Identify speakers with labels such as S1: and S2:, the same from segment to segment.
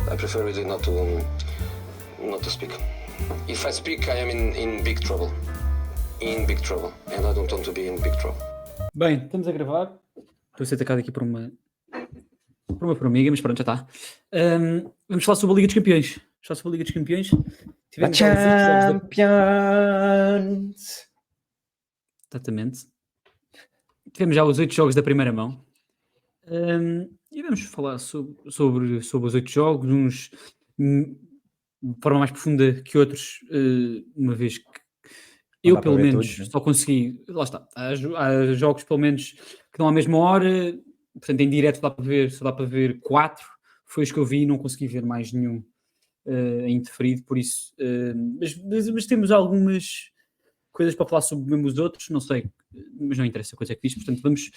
S1: I prefer really not to speak. If I speak, I am in big trouble. In big trouble. And I don't want to be in big trouble.
S2: Bem, estamos a gravar. Estou a ser atacado aqui por uma formiga, mas pronto, já está. Vamos falar sobre a Liga dos Campeões. Tivemos já os 8 jogos
S3: Champions!
S2: Exatamente. Tivemos já os 8 jogos da primeira mão. E vamos falar sobre os 8 jogos, uns de forma mais profunda que outros, uma vez que eu, pelo menos,
S3: todos, né?
S2: só consegui. Lá está. Há jogos, pelo menos, que dão à mesma hora. Portanto, em direto só dá para ver 4. Foi os que eu vi e não consegui ver mais nenhum em deferido. Por isso. Mas temos algumas coisas para falar sobre mesmo os outros. Não sei. Mas não interessa a coisa que diz. Portanto, vamos.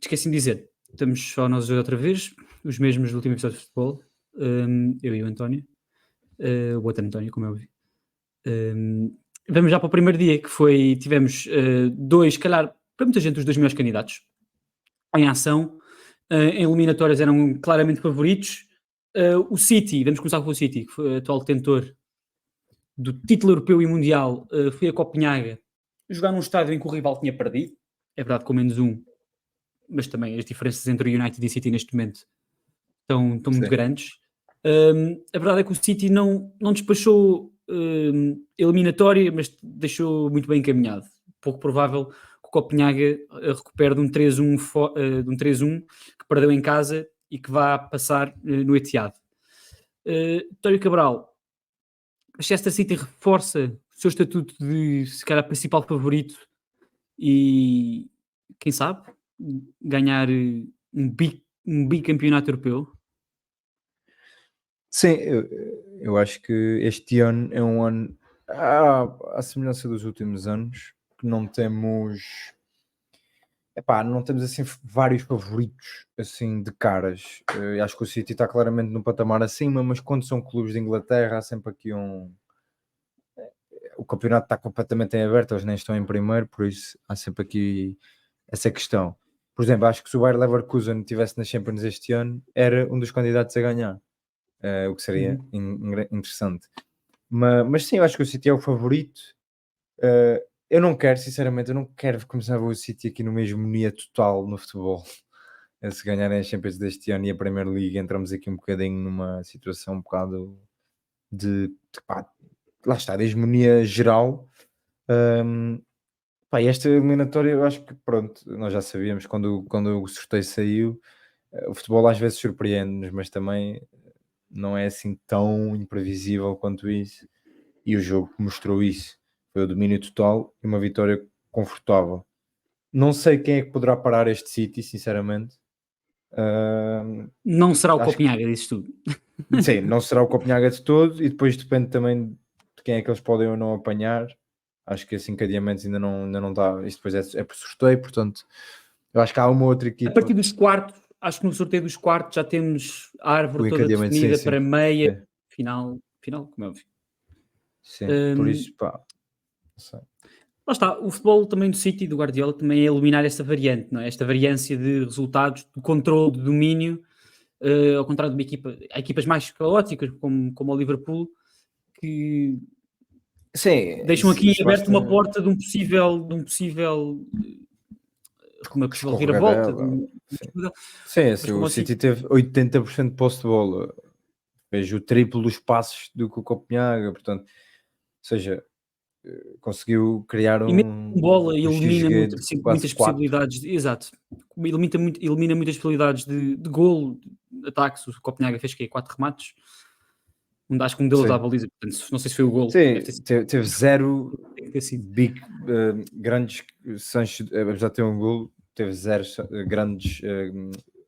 S2: Esqueci de dizer. Estamos só nós dois outra vez. Os mesmos do último episódio de futebol. Eu e o António. O outro António, como é óbvio. Vamos já para o primeiro dia, que foi, tivemos dois, calhar, para muita gente, os dois melhores candidatos em ação. Em eliminatórias eram claramente favoritos. O City, vamos começar com o City, que foi o atual detentor do título europeu e mundial, foi a Copenhaga jogar num estádio em que o rival tinha perdido. É verdade, com menos um, mas também as diferenças entre o United e o City neste momento estão muito grandes. A verdade é que o City não despachou eliminatória, mas deixou muito bem encaminhado. Pouco provável que o Copenhaga recupere de um 3-1 que perdeu em casa e que vá passar no Etihad. António Cabral, a Manchester City reforça o seu estatuto de, se calhar, principal favorito e, quem sabe, ganhar um bicampeonato europeu.
S3: Sim, eu acho que este ano é um ano, à semelhança dos últimos anos, que não temos assim vários favoritos assim de caras. Eu acho que o City está claramente num patamar acima, mas quando são clubes de Inglaterra há sempre aqui o campeonato está completamente em aberto, eles nem estão em primeiro, por isso há sempre aqui essa questão. Por exemplo, acho que se o Bayer Leverkusen estivesse na Champions este ano, era um dos candidatos a ganhar. O que seria interessante. Mas sim, eu acho que o City é o favorito. Eu não quero começar a ver o City aqui no mesmo nia total no futebol. Se ganharem a Champions deste ano e a Premier League, entramos aqui um bocadinho numa situação um bocado lá está, de hegemonia geral. Esta eliminatória, eu acho que pronto, nós já sabíamos quando o sorteio saiu. O futebol às vezes surpreende-nos, mas também não é assim tão imprevisível quanto isso, e o jogo mostrou isso. Foi o domínio total e uma vitória confortável. Não sei quem é que poderá parar este City, sinceramente.
S2: Não será o Copenhaga, dizes tu.
S3: Sim, não será o Copenhaga de todo, e depois depende também de quem é que eles podem ou não apanhar. Acho que esse encadeamento ainda não dá. Isto depois é por sorteio, portanto, eu acho que há uma outra equipa.
S2: A partir dos quartos, acho que no sorteio dos quartos já temos a árvore toda definida, sim. Para meia, final, como é óbvio.
S3: Sim, por isso, não sei.
S2: Lá está, o futebol também do City, do Guardiola, também é eliminar esta variante, não é? Esta variância de resultados, de controle, de domínio, ao contrário de uma equipa, há equipas mais caóticas, como o Liverpool, que
S3: sim,
S2: deixam aqui aberto uma porta de um possível reviravolta.
S3: Sim, o City teve 80% de posse de bola, fez o triplo dos passos do que o Copenhaga, portanto, ou seja, conseguiu criar
S2: e mesmo com bola elimina muitas
S3: 4.
S2: possibilidades, exato, elimina muitas possibilidades de golo, de ataques. O Copenhaga fez 4 remates, acho que um deles dá a baliza, portanto, não sei se foi o golo.
S3: Sim, teve 0 grandes Sancho, já tem um golo, teve 0 grandes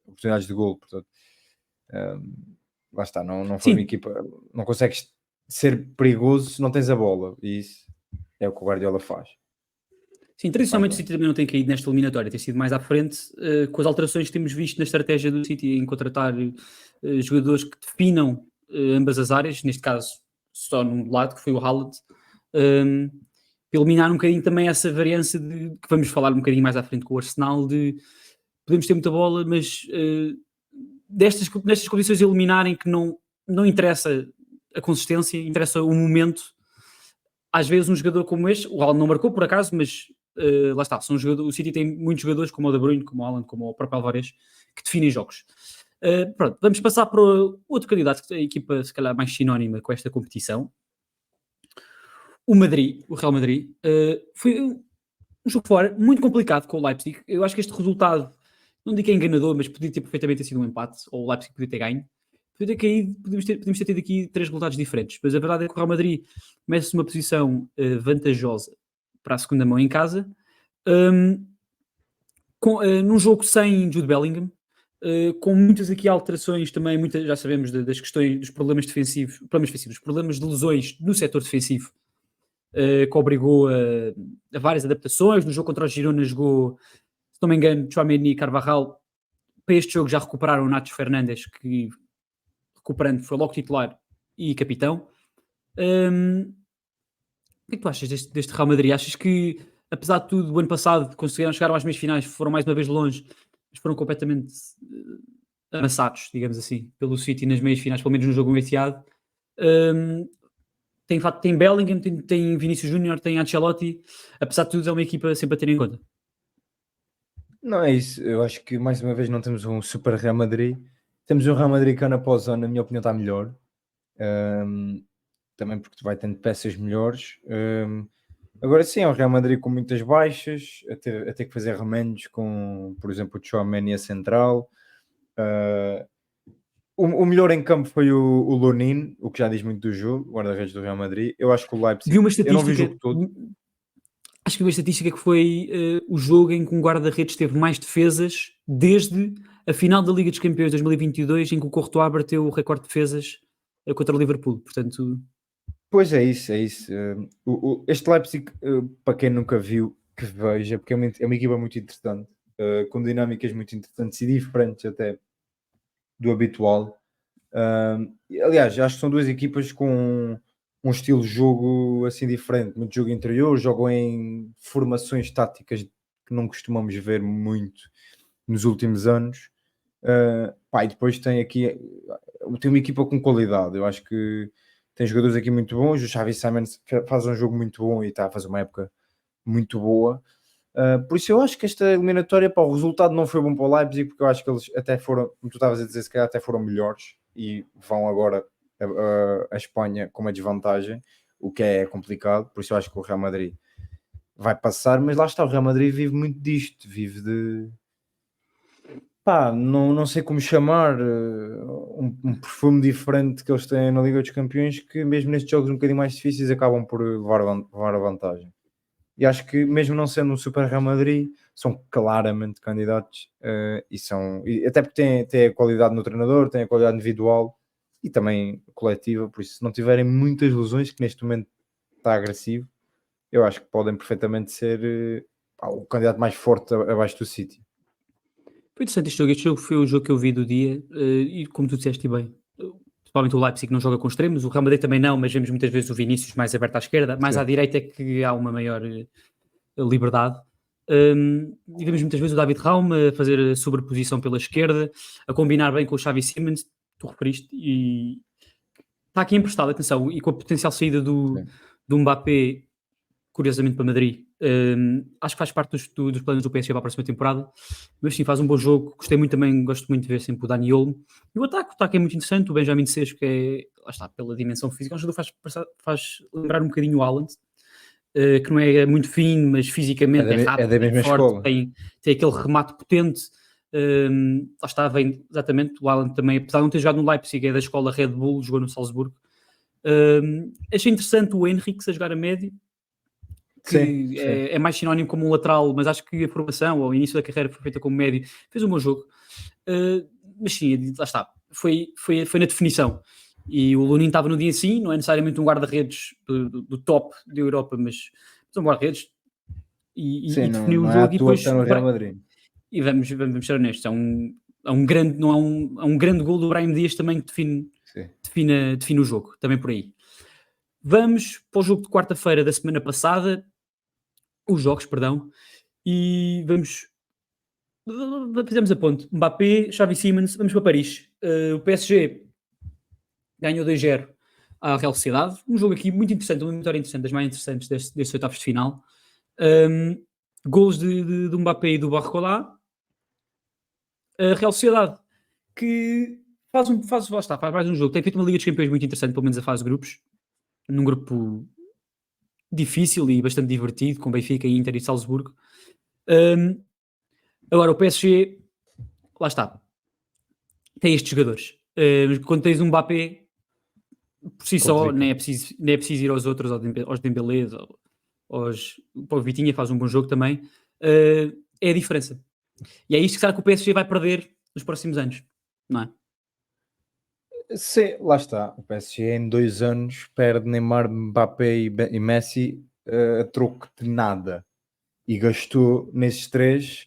S3: oportunidades de golo, portanto, lá está, não foi uma equipa, não consegues ser perigoso se não tens a bola, e isso é o que o Guardiola faz.
S2: Sim, tradicionalmente o City também não tem caído nesta eliminatória, tem sido mais à frente, com as alterações que temos visto na estratégia do City em contratar jogadores que definam ambas as áreas, neste caso só num lado, que foi o Haaland, eliminar um bocadinho também essa variância de que vamos falar um bocadinho mais à frente com o Arsenal, de podemos ter muita bola, mas nestas condições eliminarem, que não interessa a consistência, interessa o momento. Às vezes um jogador como este, o Haaland não marcou por acaso, mas lá está, o City tem muitos jogadores como o De Bruyne, como o Haaland, como o próprio Alvarez, que definem jogos. Pronto, vamos passar para outro candidato, que é a equipa se calhar mais sinónima com esta competição. O Real Madrid, foi um jogo fora muito complicado com o Leipzig. Eu acho que este resultado, não digo que é enganador, mas podia ter perfeitamente sido um empate, ou o Leipzig podia ter ganho. Podia ter caído, podíamos ter tido aqui 3 resultados diferentes, mas a verdade é que o Real Madrid começa numa posição vantajosa para a segunda mão em casa, num jogo sem Jude Bellingham, com muitas aqui alterações também, já sabemos das questões dos problemas defensivos, problemas de lesões no setor defensivo, que obrigou a várias adaptações. No jogo contra o Girona jogou, se não me engano, Tchouaméni e Carvajal. Para este jogo já recuperaram o Nacho Fernandes, que recuperando foi logo titular e capitão. O que é que tu achas deste Real Madrid? Achas que, apesar de tudo, o ano passado conseguiram chegar às meias finais, foram mais uma vez longe, mas foram completamente amassados, digamos assim, pelo City nas meias finais, pelo menos no jogo Etihad. Tem Bellingham, tem Vinícius Júnior, tem Ancelotti. Apesar de tudo, é uma equipa sempre a ter em conta.
S3: Não é isso, eu acho que mais uma vez não temos um super Real Madrid, temos um Real Madrid que após ano, na minha opinião, está melhor, também porque vai tendo peças melhores. Agora sim, é um Real Madrid com muitas baixas, a ter que fazer remendos com, por exemplo, o Tchouaméni a central. O melhor em campo foi o Lunin, o que já diz muito do jogo, guarda-redes do Real Madrid. Eu acho que o Leipzig, eu não vi o jogo todo.
S2: Acho que vi uma estatística que foi o jogo em que um guarda-redes teve mais defesas desde a final da Liga dos Campeões 2022, em que o Courtois bateu o recorde de defesas contra o Liverpool. Portanto,
S3: pois é isso. Este Leipzig, para quem nunca viu, que veja, porque é uma equipa muito interessante, com dinâmicas muito interessantes e diferentes até do habitual. Aliás, acho que são duas equipas com um estilo de jogo assim diferente, muito jogo interior, jogam em formações táticas que não costumamos ver muito nos últimos anos. E depois tem uma equipa com qualidade. Eu acho que tem jogadores aqui muito bons. O Xavi Simons faz um jogo muito bom e está a fazer uma época muito boa. Por isso eu acho que esta eliminatória, o resultado não foi bom para o Leipzig, porque eu acho que eles até foram, como tu estavas a dizer, se calhar até foram melhores e vão agora a Espanha com uma desvantagem, o que é complicado. Por isso eu acho que o Real Madrid vai passar, mas lá está, o Real Madrid vive muito disto, vive de não sei como chamar, um perfume diferente que eles têm na Liga dos Campeões, que mesmo nestes jogos um bocadinho mais difíceis acabam por levar a vantagem. E acho que mesmo não sendo um super Real Madrid, são claramente candidatos, e até porque têm a qualidade no treinador, têm a qualidade individual e também coletiva. Por isso, se não tiverem muitas lesões, que neste momento está agressivo, eu acho que podem perfeitamente ser o candidato mais forte abaixo do City.
S2: foi interessante este jogo. Este jogo foi o jogo que eu vi do dia, e como tu disseste bem, principalmente o Leipzig não joga com extremos, o Real Madrid também não, mas vemos muitas vezes o Vinícius mais aberto à esquerda, mais à direita é que há uma maior liberdade. E vemos muitas vezes o David Raum a fazer a sobreposição pela esquerda, a combinar bem com o Xavi Simons, tu referiste, e está aqui emprestado, atenção, e com a potencial saída do Mbappé, curiosamente para Madrid, acho que faz parte dos planos do PSG para a próxima temporada, mas sim, faz um bom jogo. Gostei muito também, gosto muito de ver sempre o Dani Olmo. E o ataque é muito interessante, o Benjamin Sesko, que lá está, pela dimensão física, é um jogador que faz lembrar um bocadinho o Haaland, que não é muito fino, mas fisicamente é rápido, é forte, tem aquele remate potente. Lá está, vem exatamente o Haaland também, apesar de não ter jogado no Leipzig, é da escola Red Bull, jogou no Salzburgo. Achei interessante o Henrique a jogar a médio, que é mais sinónimo como um lateral, mas acho que a formação, ao início da carreira, foi feita como médio, fez um bom jogo. Mas sim, lá está, foi na definição. E o Lunin estava no dia sim, não é necessariamente um guarda-redes do top da Europa, mas um guarda-redes e definiu o jogo. E depois
S3: no Real Madrid.
S2: E vamos ser honestos, é um grande gol do Brahim Dias também que define o jogo, também por aí. Vamos para o jogo de quarta-feira da semana passada, os jogos, perdão, e vamos Fizemos a ponto. Mbappé, Xavi Simons, vamos para Paris. O PSG ganhou 2-0 à Real Sociedade. Um jogo aqui muito interessante, uma vitória interessante, das mais interessantes destes oitavos de final. Golos de Mbappé e do Barcola. A Real Sociedade, que faz mais um jogo. Tem feito uma Liga dos Campeões muito interessante, pelo menos a fase de grupos. Num grupo difícil e bastante divertido, com Benfica, Inter e Salzburgo. Agora, o PSG, lá está, tem estes jogadores. Quando tens um Mbappé, por si só, nem é preciso ir aos outros, aos Dembélés, o Vitinha faz um bom jogo também. É a diferença. E é isto que será que o PSG vai perder nos próximos anos, não é?
S3: Sim, lá está. O PSG em 2 anos perde Neymar, Mbappé e Messi a troco de nada. E gastou nesses 3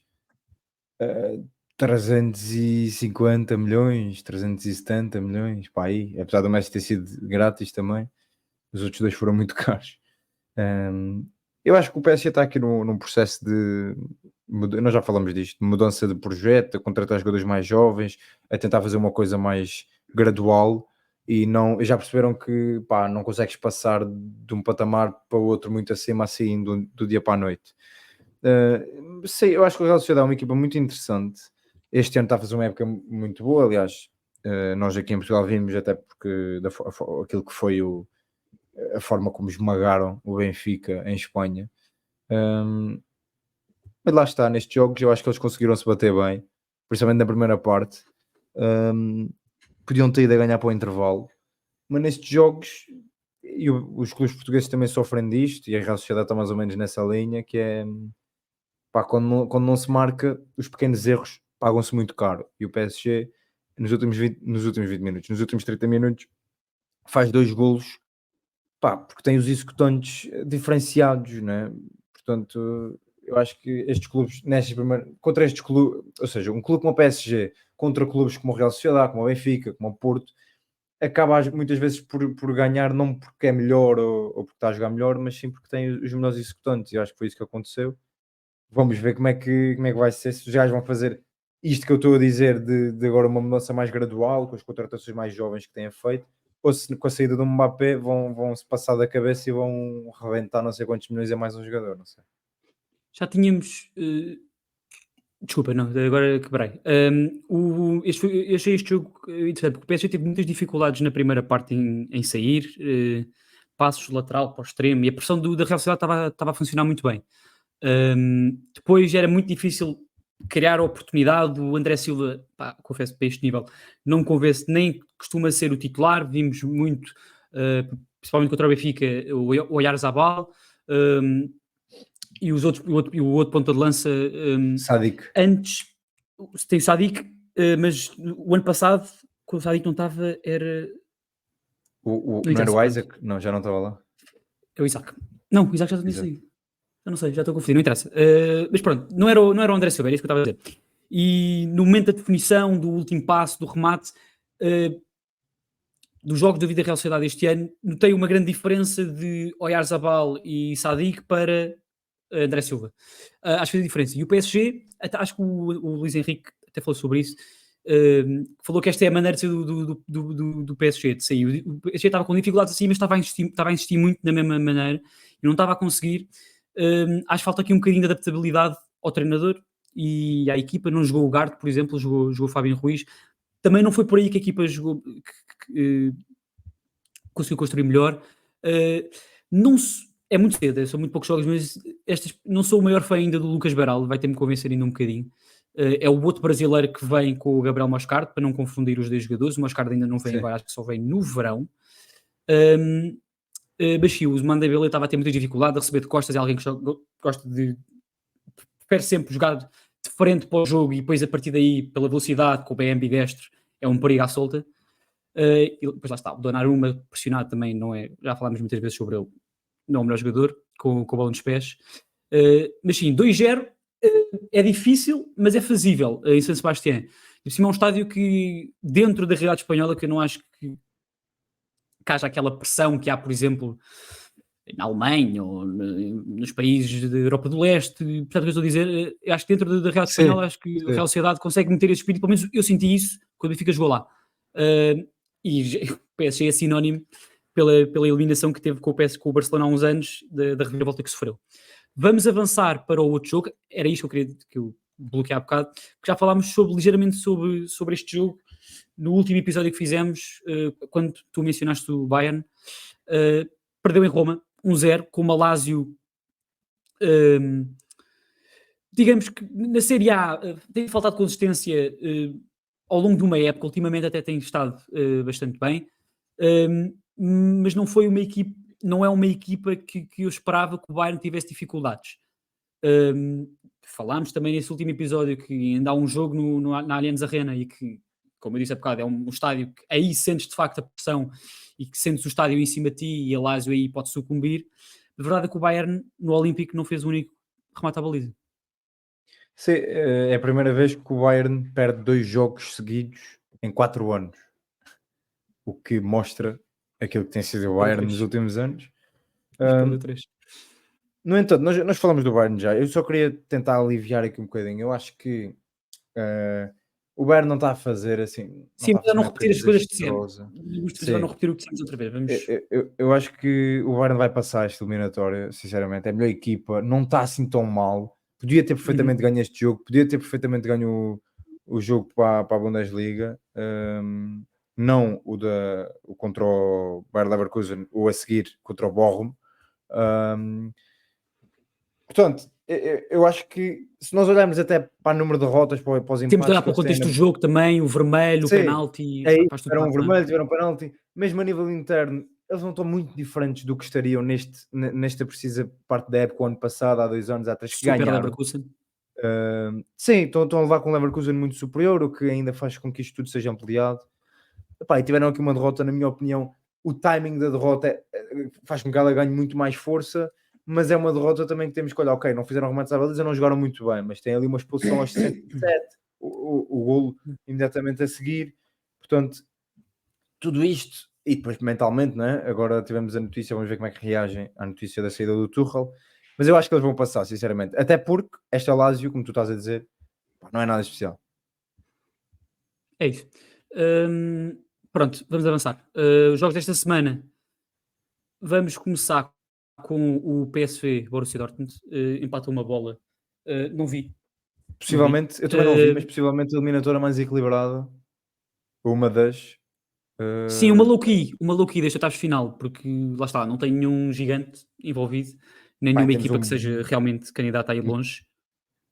S3: 350 milhões, 370 milhões, pá, aí. Apesar do Messi ter sido grátis também, os outros 2 foram muito caros. Eu acho que o PSG está aqui num processo de... Nós já falamos disto, de mudança de projeto, a contratar jogadores mais jovens, a tentar fazer uma coisa mais gradual, e já perceberam que, pá, não consegues passar de um patamar para o outro muito acima, assim, do dia para a noite. Sei, eu acho que o Real Sociedade é uma equipa muito interessante. Este ano está a fazer uma época muito boa, aliás, nós aqui em Portugal vimos até porque aquilo que foi a forma como esmagaram o Benfica em Espanha. Mas lá está, nestes jogos eu acho que eles conseguiram se bater bem, principalmente na primeira parte. Podiam ter ido a ganhar para o intervalo, mas nestes jogos, e os clubes portugueses também sofrem disto, e a Real Sociedade está mais ou menos nessa linha, que é, pá, quando não se marca, os pequenos erros pagam-se muito caro. E o PSG, nos últimos 20 minutos, nos últimos 30 minutos, faz 2 golos, pá, porque tem os executantes diferenciados, né? Portanto, eu acho que estes clubes, contra estes clubes, ou seja, um clube como o PSG, contra clubes como o Real Sociedade, como o Benfica, como o Porto, acaba muitas vezes por ganhar, não porque é melhor ou porque está a jogar melhor, mas sim porque tem os melhores executantes, e eu acho que foi isso que aconteceu. Vamos ver como é que vai ser, se os gajos vão fazer isto que eu estou a dizer, de agora uma mudança mais gradual, com as contratações mais jovens que têm feito, ou se com a saída do Mbappé vão se passar da cabeça e vão reventar não sei quantos milhões a mais um jogador, não sei.
S2: Já tínhamos... Desculpa, não, agora quebrei. Eu achei este jogo interessante, porque o PSG teve muitas dificuldades na primeira parte em sair, passos lateral para o extremo, e a pressão da Real Sociedade estava a funcionar muito bem. Depois era muito difícil criar a oportunidade. O André Silva, pá, confesso que para este nível não me convence, nem costuma ser o titular. Vimos muito, principalmente contra o Benfica, o Oyarzabal, e o outro ponta de lança,
S3: Sadik.
S2: antes tem o Sadik, mas o ano passado, quando o Sadik não estava, era...
S3: Não era o Isaac? Não, já não estava lá.
S2: É o Isaac. Não, o Isaac já tinha saído. Eu não sei, já estou confundido, não interessa. Mas pronto, não era o André Silva, é isso que eu estava a dizer. E no momento da definição, do último passo, do remate, dos jogos da vida Real Sociedade este ano, notei uma grande diferença de Oyarzabal e Sadik para André Silva. Acho que fez a diferença. E o PSG, acho que o Luís Henrique até falou sobre isso, falou que esta é a maneira de ser do PSG, de sair. O PSG estava com dificuldades assim, mas estava a insistir muito na mesma maneira e não estava a conseguir. Acho que falta aqui um bocadinho de adaptabilidade ao treinador e à equipa. Não jogou o Garte, por exemplo, jogou o Fábio Ruiz. Também não foi por aí que a equipa jogou, conseguiu construir melhor. É muito cedo, são muito poucos jogos, mas não sou o maior fã ainda do Lucas Beraldo, vai ter de me convencer ainda um bocadinho. É o outro brasileiro que vem com o Gabriel Moscardo, para não confundir os 2 jogadores. O Moscardo ainda não vem agora, acho que só vem no verão. Baixio, o Mandeville estava a ter muita dificuldade a receber de costas, é alguém que gosta de... prefere sempre jogar de frente para o jogo, e depois a partir daí, pela velocidade, com o bem ambidestro, é um perigo à solta. E depois lá está, o Donnarumma pressionado também não é, já falámos muitas vezes sobre ele, não é o melhor jogador, com a bola nos pés. Mas sim, 2-0 é difícil, mas é fazível em San Sebastián. E por cima é um estádio que, dentro da realidade espanhola, que eu não acho que haja aquela pressão que há, por exemplo, na Alemanha ou nos países da Europa do Leste, portanto, o que eu estou a dizer, eu acho que dentro da Real
S3: Sim,
S2: Espanhola, acho que a
S3: sim.
S2: Real Sociedade consegue meter esse espírito, pelo menos eu senti isso quando o Benfica jogou lá. O PSG é sinónimo pela eliminação que teve com o Barcelona há uns anos, da reviravolta que sofreu. Vamos avançar para o outro jogo, era isto que eu queria que eu bloqueei há bocado, que já falámos ligeiramente sobre este jogo no último episódio que fizemos, quando tu mencionaste o Bayern. Perdeu em Roma, 1-0, com o Malásio, digamos que na Série A tem faltado consistência ao longo de uma época, ultimamente até tem estado bastante bem, mas não foi uma equipe, não é uma equipa que eu esperava que o Bayern tivesse dificuldades. Falámos também nesse último episódio que ainda há um jogo na Allianz Arena e que, como eu disse há bocado, é um estádio que aí sentes de facto a pressão e que sentes o estádio em cima de ti e a Lazio aí pode sucumbir. A verdade é que o Bayern no Olímpico não fez o único remate à baliza.
S3: Sim, é a primeira vez que o Bayern perde 2 jogos seguidos em 4 anos, o que mostra aquilo que tem sido o Bayern nos últimos anos.
S2: Mas perdeu 3.
S3: No entanto, nós falamos do Bayern já. Eu só queria tentar aliviar aqui um bocadinho. Eu acho que o Bayern não está a fazer assim, não
S2: Sim,
S3: está a
S2: mas a
S3: fazer
S2: não
S3: uma época
S2: repetir as coisas que dissemos.
S3: desastrosa.
S2: Vamos não repetir o que dissemos outra vez. Vamos...
S3: Eu acho que o Bayern vai passar esta eliminatória, sinceramente. É a melhor equipa, não está assim tão mal. Podia ter perfeitamente ganho este jogo, podia ter perfeitamente ganho o jogo para a Bundesliga. Não o contra o Bayer Leverkusen, ou a seguir contra o Bochum. Portanto, eu acho que se nós olharmos até para o número de derrotas, para os empates
S2: Temos de olhar
S3: que
S2: para o
S3: eles têm
S2: contexto do jogo também, o vermelho, o
S3: Sim,
S2: penalti,
S3: é isso,
S2: faz tudo
S3: tiveram um
S2: parte, não é?
S3: vermelho, tiveram um penalti, mesmo a nível interno, eles não estão muito diferentes do que estariam nesta precisa parte da época, o ano passado, há 2 anos, há 3 que
S2: Super
S3: ganharam.
S2: Leverkusen.
S3: Sim, estão a levar com o Leverkusen muito superior, o que ainda faz com que isto tudo seja ampliado. Epá, e tiveram aqui uma derrota, na minha opinião, o timing da derrota faz com que ela ganhe muito mais força, mas é uma derrota também que temos que olhar, ok, não fizeram remates à baliza, não jogaram muito bem, mas tem ali uma expulsão aos 67, o golo imediatamente a seguir, portanto, tudo isto, e depois mentalmente, não é? Agora tivemos a notícia, vamos ver como é que reagem à notícia da saída do Tuchel, mas eu acho que eles vão passar, sinceramente, até porque esta Lazio, como tu estás a dizer, não é nada especial.
S2: É isso. Pronto, vamos avançar. Os jogos desta semana, vamos começar com o PSV Borussia Dortmund. Empatou uma bola. Não vi.
S3: Possivelmente, eu também não vi, mas possivelmente a eliminatória mais equilibrada, ou uma das.
S2: Sim, uma low-key deste oitavos de final, porque lá está, não tem nenhum gigante envolvido, nem nenhuma
S3: temos
S2: equipa que seja realmente candidata a ir longe.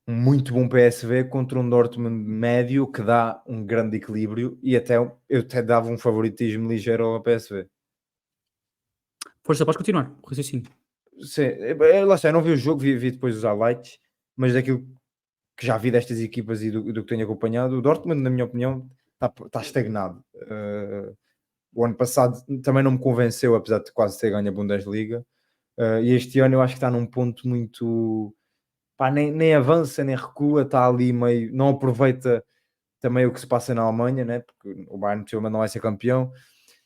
S3: um muito bom PSV contra um Dortmund médio que dá um grande equilíbrio e eu até dava um favoritismo ligeiro ao PSV.
S2: Força, podes continuar, o raciocínio.
S3: Sim, lá está, eu não vi o jogo, vi depois os highlights, mas daquilo que já vi destas equipas e do que tenho acompanhado, o Dortmund, na minha opinião, está estagnado. O ano passado também não me convenceu, apesar de quase ter ganho a Bundesliga, e este ano eu acho que está num ponto muito... nem avança, nem recua, está ali meio... Não aproveita também o que se passa na Alemanha, né? Porque o Bayern não vai ser campeão.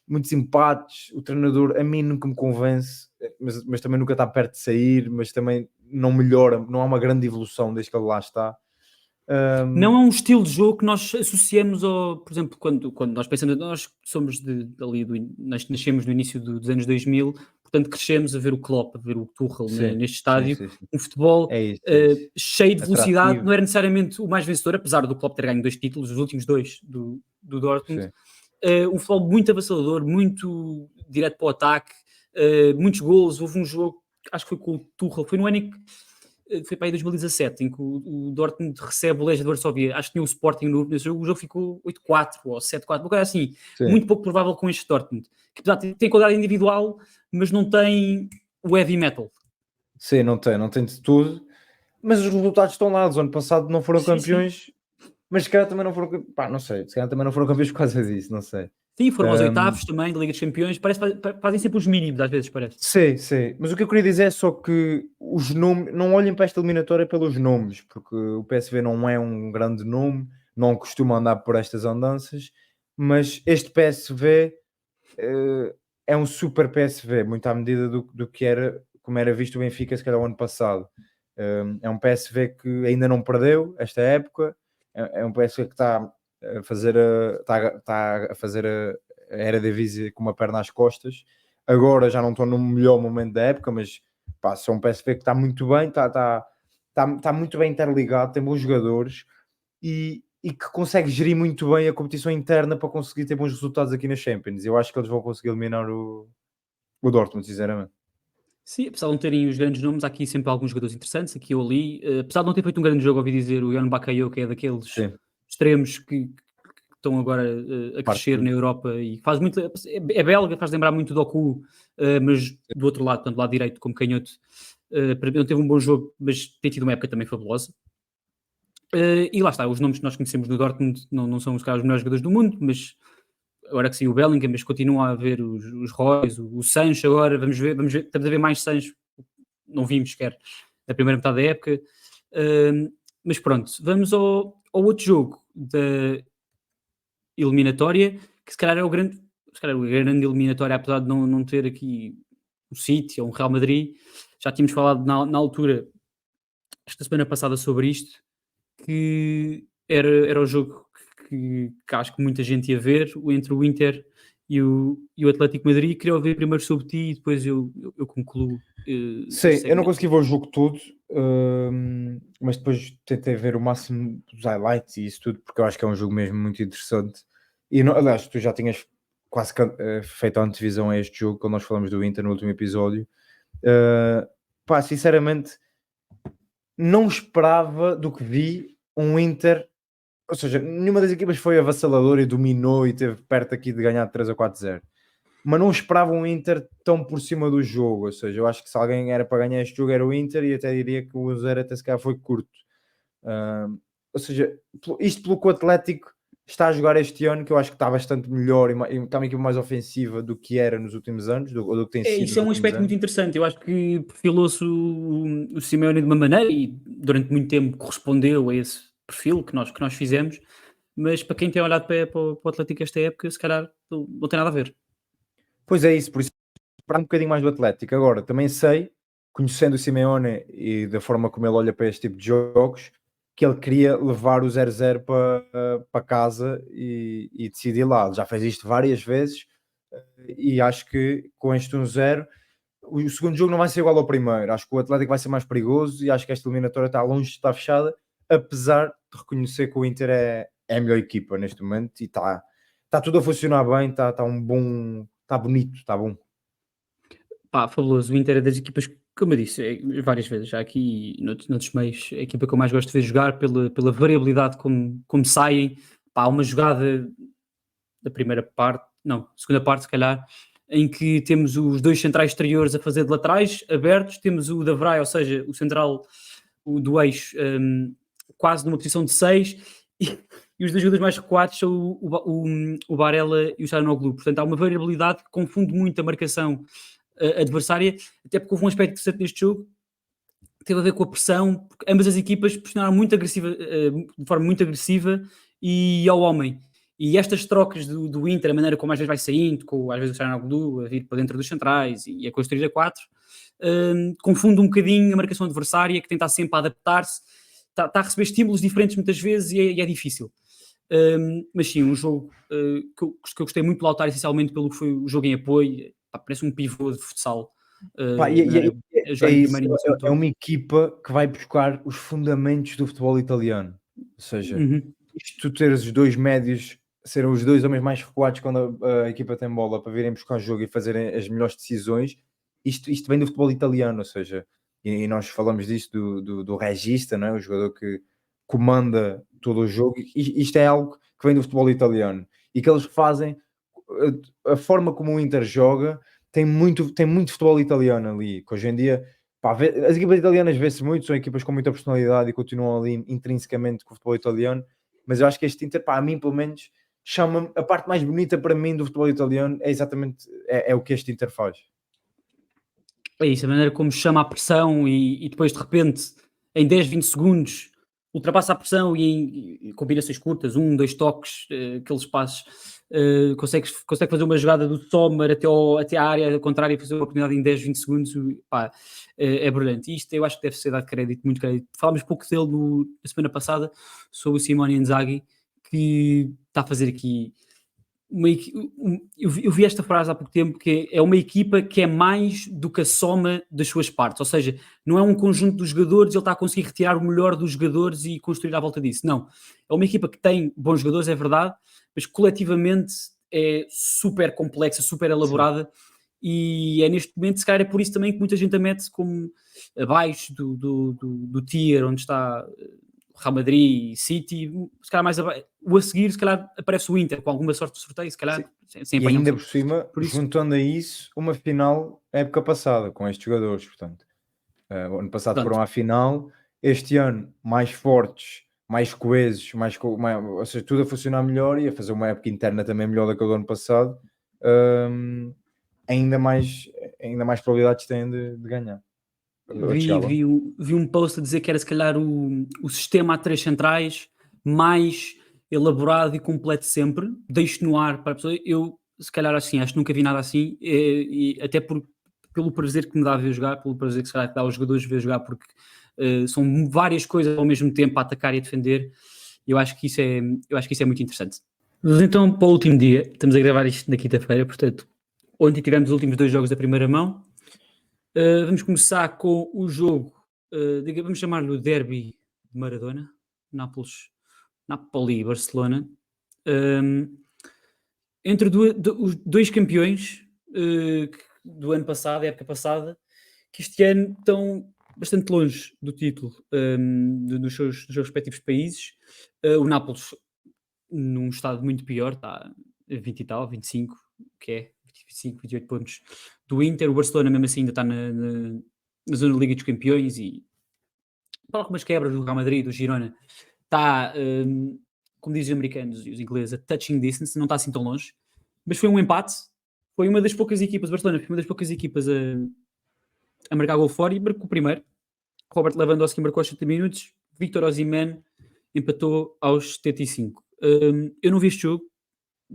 S3: Muitos empates, o treinador a mim nunca me convence, mas também nunca está perto de sair, mas também não melhora, não há uma grande evolução desde que ele lá está.
S2: Não é um estilo de jogo que nós associamos ao, por exemplo, quando nós pensamos, nós somos nascemos no início dos anos 2000, portanto crescemos a ver o Klopp, a ver o Tuchel neste estádio,
S3: sim.
S2: um futebol
S3: É isso.
S2: cheio de velocidade,
S3: Atrativo.
S2: não era necessariamente o mais vencedor, apesar do Klopp ter ganho 2 títulos, os últimos 2 do Dortmund, um futebol muito avassalador, muito direto para o ataque, muitos golos. Houve um jogo, acho que foi com o Tuchel, foi no ano em que foi para aí 2017, em que o Dortmund recebe o Legia de Varsóvia, acho que tinha o Sporting nesse jogo, o jogo ficou 8-4 ou 7-4, uma coisa assim, muito pouco provável com este Dortmund, que tem qualidade individual, mas não tem o heavy metal.
S3: Sim, não tem de tudo, mas os resultados estão lá, do ano passado não foram campeões, mas se calhar também não foram, não sei, se calhar também não foram campeões por causa disso, não sei.
S2: Sim, foram aos oitavos também da Liga dos Campeões, fazem sempre os mínimos às vezes, parece.
S3: Sim, mas o que eu queria dizer é só que os nomes, não olhem para esta eliminatória pelos nomes, porque o PSV não é um grande nome, não costuma andar por estas andanças, mas este PSV é um super PSV, muito à medida do que era, como era visto o Benfica, se calhar o ano passado. É um PSV que ainda não perdeu esta época, é um PSV que está a fazer a Eredivisie com uma perna às costas. Agora já não estou no melhor momento da época, mas pá, são um PSV que está muito bem, está muito bem interligado, tem bons jogadores e que consegue gerir muito bem a competição interna para conseguir ter bons resultados aqui na Champions. Eu acho que eles vão conseguir eliminar o Dortmund, sinceramente.
S2: Sim, apesar de não terem os grandes nomes, há aqui sempre alguns jogadores interessantes, aqui ou ali. Apesar de não ter feito um grande jogo, ouvi dizer o Jan Bakayo, que é daqueles
S3: Sim.
S2: extremos que estão agora a
S3: Parte
S2: crescer
S3: tudo.
S2: na Europa e faz muito. É belga, faz lembrar muito do Doku, mas do outro lado, tanto do lado direito como canhoto. Para mim não teve um bom jogo, mas tem tido uma época também fabulosa. E lá está, os nomes que nós conhecemos do Dortmund não são os melhores jogadores do mundo, mas agora que saiu o Bellingham, mas continua a haver os Royce, o Sancho agora, vamos ver, estamos a ver mais Sancho, não vimos sequer na primeira metade da época. Mas pronto, vamos ao outro jogo da eliminatória, que se calhar é a grande eliminatória, apesar de não ter aqui um City ou um Real Madrid. Já tínhamos falado na altura, esta semana passada, sobre isto, que era o jogo que acho que muita gente ia ver, entre o Inter e o Atlético de Madrid. Queria ouvir primeiro sobre ti e depois eu concluo.
S3: Sim, eu não consegui ver o jogo todo, mas depois tentei ver o máximo dos highlights e isso tudo, porque eu acho que é um jogo mesmo muito interessante. E, aliás, tu já tinhas quase feito a antevisão a este jogo, quando nós falamos do Inter no último episódio. Pá, sinceramente, não esperava do que vi um Inter, ou seja, nenhuma das equipas foi avassaladora e dominou e esteve perto aqui de ganhar 3 ou 4-0. Mas não esperava um Inter tão por cima do jogo, ou seja, eu acho que se alguém era para ganhar este jogo era o Inter e até diria que o 1-0 até se calhar foi curto. Ou seja, isto pelo que o Atlético está a jogar este ano, que eu acho que está bastante melhor e está uma equipa mais ofensiva do que era nos últimos anos, ou do que tem sido
S2: Isso é um
S3: nos últimos
S2: aspecto muito
S3: anos.
S2: interessante. Eu acho que perfilou-se o Simeone de uma maneira e durante muito tempo correspondeu a esse perfil que nós fizemos, mas para quem tem olhado para o Atlético esta época, se calhar não tem nada a ver.
S3: Pois é isso, por isso esperar um bocadinho mais do Atlético. Agora, também sei, conhecendo o Simeone e da forma como ele olha para este tipo de jogos, que ele queria levar o 0-0 para casa e decidir lá. Ele já fez isto várias vezes e acho que com este 1-0 o segundo jogo não vai ser igual ao primeiro. Acho que o Atlético vai ser mais perigoso e acho que esta eliminatória está longe de estar fechada, apesar de reconhecer que o Inter é a melhor equipa neste momento e está tudo a funcionar bem, está um bom, está bonito, está bom.
S2: Pá, fabuloso. O Inter é das equipas, como eu disse várias vezes, já aqui noutros meios, a equipa que eu mais gosto de ver jogar pela variabilidade como saem. Pá, uma jogada da primeira parte, não, segunda parte se calhar, em que temos os dois centrais exteriores a fazer de laterais abertos, temos o Davray, ou seja, o central do eixo, quase numa posição de 6, e os dois jogadores mais recuados são o Barella e o Çalhanoğlu. Portanto, há uma variabilidade que confunde muito a marcação adversária, até porque houve um aspecto interessante neste jogo que teve a ver com a pressão, porque ambas as equipas pressionaram de forma muito agressiva e ao homem. E estas trocas do Inter, a maneira como às vezes vai saindo, com às vezes o Çalhanoğlu a vir para dentro dos centrais e a construir a 4, confunde um bocadinho a marcação adversária, que tenta sempre adaptar-se, está a receber estímulos diferentes muitas vezes e é difícil. Mas sim, um jogo que eu gostei muito de Lautaro, essencialmente pelo que foi o jogo em apoio. Pá, parece um pivô de futsal.
S3: Pá,
S2: Jogar em
S3: isso,
S2: primeiro e no segundo
S3: é uma
S2: toque.
S3: equipa que vai buscar os fundamentos do futebol italiano. Ou seja,
S2: Uhum.
S3: isto tu teres os dois médios, serem os dois homens mais recuados quando a equipa tem bola para virem buscar o jogo e fazerem as melhores decisões, isto vem do futebol italiano, ou seja, e nós falamos disto do regista, não é? O jogador que comanda todo o jogo, isto é algo que vem do futebol italiano e que eles fazem, a forma como o Inter joga tem muito futebol italiano ali, que hoje em dia, pá, as equipas italianas vê-se muito, são equipas com muita personalidade e continuam ali intrinsecamente com o futebol italiano, mas eu acho que este Inter, pá, a mim pelo menos, chama a parte mais bonita para mim do futebol italiano, é exatamente o que este Inter faz.
S2: É isso, a maneira como chama a pressão e depois de repente, em 10, 20 segundos, ultrapassa a pressão e em combinações curtas, 1, 2 toques, aqueles passos, consegue fazer uma jogada do Sommer até à área contrária e fazer uma oportunidade em 10, 20 segundos, pá, é brilhante. E isto eu acho que deve ser dado crédito, muito crédito. Falámos pouco dele na semana passada, sobre o Simone Inzaghi, que está a fazer aqui eu vi esta frase há pouco tempo, que é uma equipa que é mais do que a soma das suas partes, ou seja, não é um conjunto dos jogadores, ele está a conseguir retirar o melhor dos jogadores e construir à volta disso, não, é uma equipa que tem bons jogadores, é verdade, mas coletivamente é super complexa, super elaborada. Sim. E é neste momento, se calhar é por isso também que muita gente a mete como abaixo do tier onde está Real Madrid e City, se calhar mais abaixo. O a seguir, se calhar aparece o Inter com alguma sorte de sorteio, se calhar sem
S3: e ainda por cima, por isso, juntando a isso, uma final época passada com estes jogadores, portanto, o ano passado foram à final, este ano mais fortes, mais coesos, ou seja, tudo a funcionar melhor e a fazer uma época interna também melhor do que o do ano passado, ainda mais probabilidades têm de ganhar.
S2: Vi um post a dizer que era se calhar o sistema a 3 centrais mais elaborado e completo sempre, deixo no ar para a pessoa. Eu se calhar assim, acho que nunca vi nada assim, e até pelo prazer que me dá a ver jogar, pelo prazer que se calhar que dá aos jogadores ver jogar, porque são várias coisas ao mesmo tempo a atacar e a defender. Eu acho que isso é muito interessante. Mas então, para o último dia, estamos a gravar isto na quinta-feira, portanto, ontem tivemos os últimos 2 jogos da primeira mão. Vamos começar com o jogo, vamos chamar-lhe o Derby de Maradona, Napoli e Barcelona, entre os 2 campeões do ano passado, da época passada, que este ano estão bastante longe do título dos seus respectivos países. O Nápoles num estado muito pior, está a 20 e tal, 25, que é 25, 28 pontos do Inter. O Barcelona mesmo assim ainda está na zona da Liga dos Campeões e para algumas quebras do Real Madrid, do Girona, está, como dizem os americanos e os ingleses, a touching distance, não está assim tão longe, mas foi um empate, foi uma das poucas equipas, o Barcelona foi uma das poucas equipas a marcar gol fora e marcou o primeiro. Robert Lewandowski marcou aos 70 minutos, Victor Osimhen empatou aos 75. Eu não vi este jogo,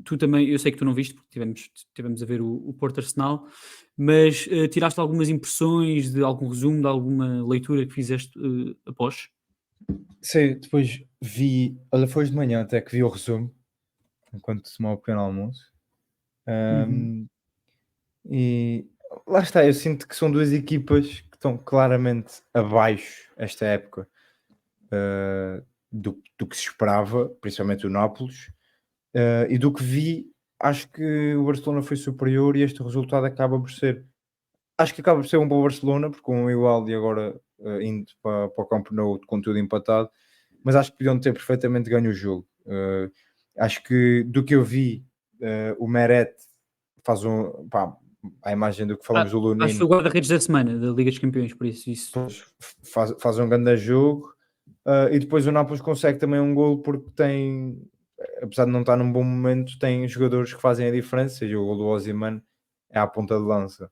S2: tu também, eu sei que tu não viste, porque tivemos a ver o Porto Arsenal, mas tiraste algumas impressões de algum resumo, de alguma leitura que fizeste após?
S3: Sim, depois vi, olha, foi de manhã até que vi o resumo, enquanto tomava o pequeno almoço. E lá está, eu sinto que são 2 equipas que estão claramente abaixo esta época do que se esperava, principalmente o Nápoles. E do que vi, acho que o Barcelona foi superior e este resultado acaba por ser um bom Barcelona, porque com um igual e agora indo para o Camp Nou com tudo empatado, mas acho que podiam ter perfeitamente ganho o jogo. Acho que do que eu vi, o Meret faz a imagem do que falamos do Lunino.
S2: Acho que foi o guarda-redes da semana da Liga dos Campeões, por isso
S3: faz um grande jogo. E depois o Nápoles consegue também um golo porque tem, apesar de não estar num bom momento, tem jogadores que fazem a diferença e o golo do Osimhen é à ponta de lança.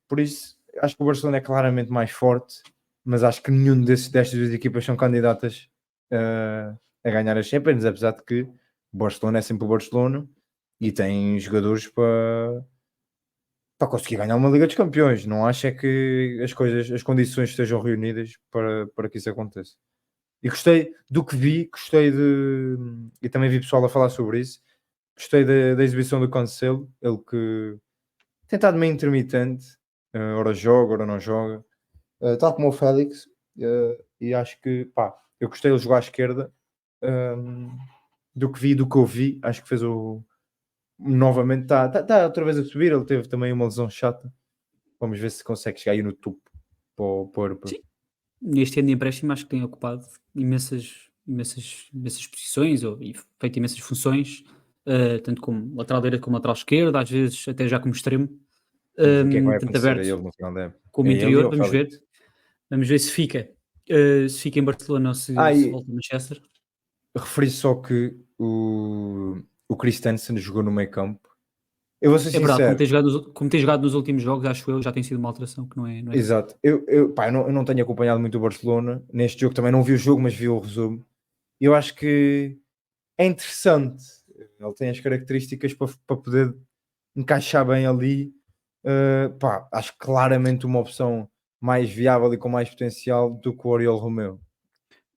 S3: Por isso acho que o Barcelona é claramente mais forte, mas acho que nenhum destas 2 equipas são candidatas a ganhar a Champions, apesar de que o Barcelona é sempre o Barcelona e tem jogadores para conseguir ganhar uma Liga dos Campeões. Não acho é que as condições estejam reunidas para que isso aconteça. E gostei do que vi, e também vi pessoal a falar sobre isso, gostei da exibição do Cancelo, ele que tem estado meio intermitente, ora joga, ora não joga, tal como o Félix, e acho que, eu gostei de jogar à esquerda, do que vi, do que ouvi, acho que fez novamente, está outra vez a subir, ele teve também uma lesão chata, vamos ver se consegue chegar aí no topo para o europeu.
S2: Sim. Neste ano de empréstimo acho que tem ocupado imensas posições e feito imensas funções, tanto como lateral direito como lateral esquerdo, às vezes até já como extremo.
S3: O que é que vai acontecer a ele no final da época?
S2: Como interior, vamos ver se fica em Barcelona ou se volta a Manchester.
S3: Referi só que o Christensen jogou no meio campo. Eu vou ser sincero.
S2: Verdade, como tem jogado nos últimos jogos, acho eu, já tem sido uma alteração que não é.
S3: Exato. Eu não tenho acompanhado muito o Barcelona. Neste jogo também não vi o jogo, mas vi o resumo. Eu acho que é interessante Ele tem as características para poder encaixar bem ali. Acho claramente uma opção mais viável e com mais potencial do que o Oriol Romeu.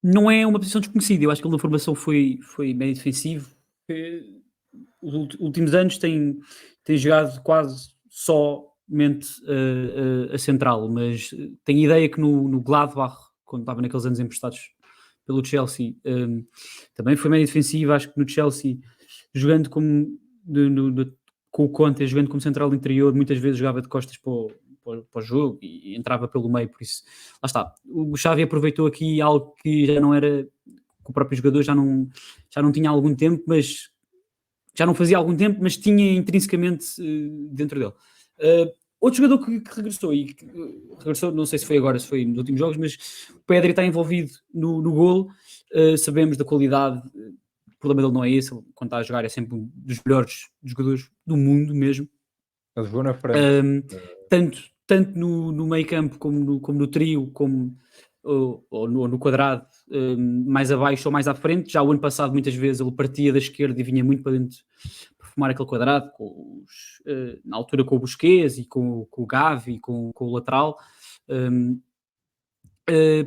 S2: Não é uma posição desconhecida, eu acho que ele na formação foi meio defensivo. Os últimos anos tem jogado quase somente a central, mas tenho ideia que no Gladbach, quando estava naqueles anos emprestados pelo Chelsea, também foi meio defensivo. Acho que no Chelsea, jogando com o Conte, jogando como central interior, muitas vezes jogava de costas para o jogo e entrava pelo meio, por isso, lá está. O Xavi aproveitou aqui algo que já não era, que o próprio jogador já não tinha há algum tempo, mas já não fazia há algum tempo, mas tinha intrinsecamente dentro dele. Outro jogador que regressou, regressou, não sei se foi agora, se foi nos últimos jogos, mas o Pedri está envolvido no golo. Sabemos da qualidade, o problema dele não é esse, quando está a jogar é sempre um dos melhores jogadores do mundo mesmo.
S3: Ele jogou na frente.
S2: Tanto no meio campo como no trio, ou no quadrado, mais abaixo ou mais à frente. Já o ano passado muitas vezes ele partia da esquerda e vinha muito para dentro para formar aquele quadrado, na altura com o Busquets e com o Gavi e com o lateral.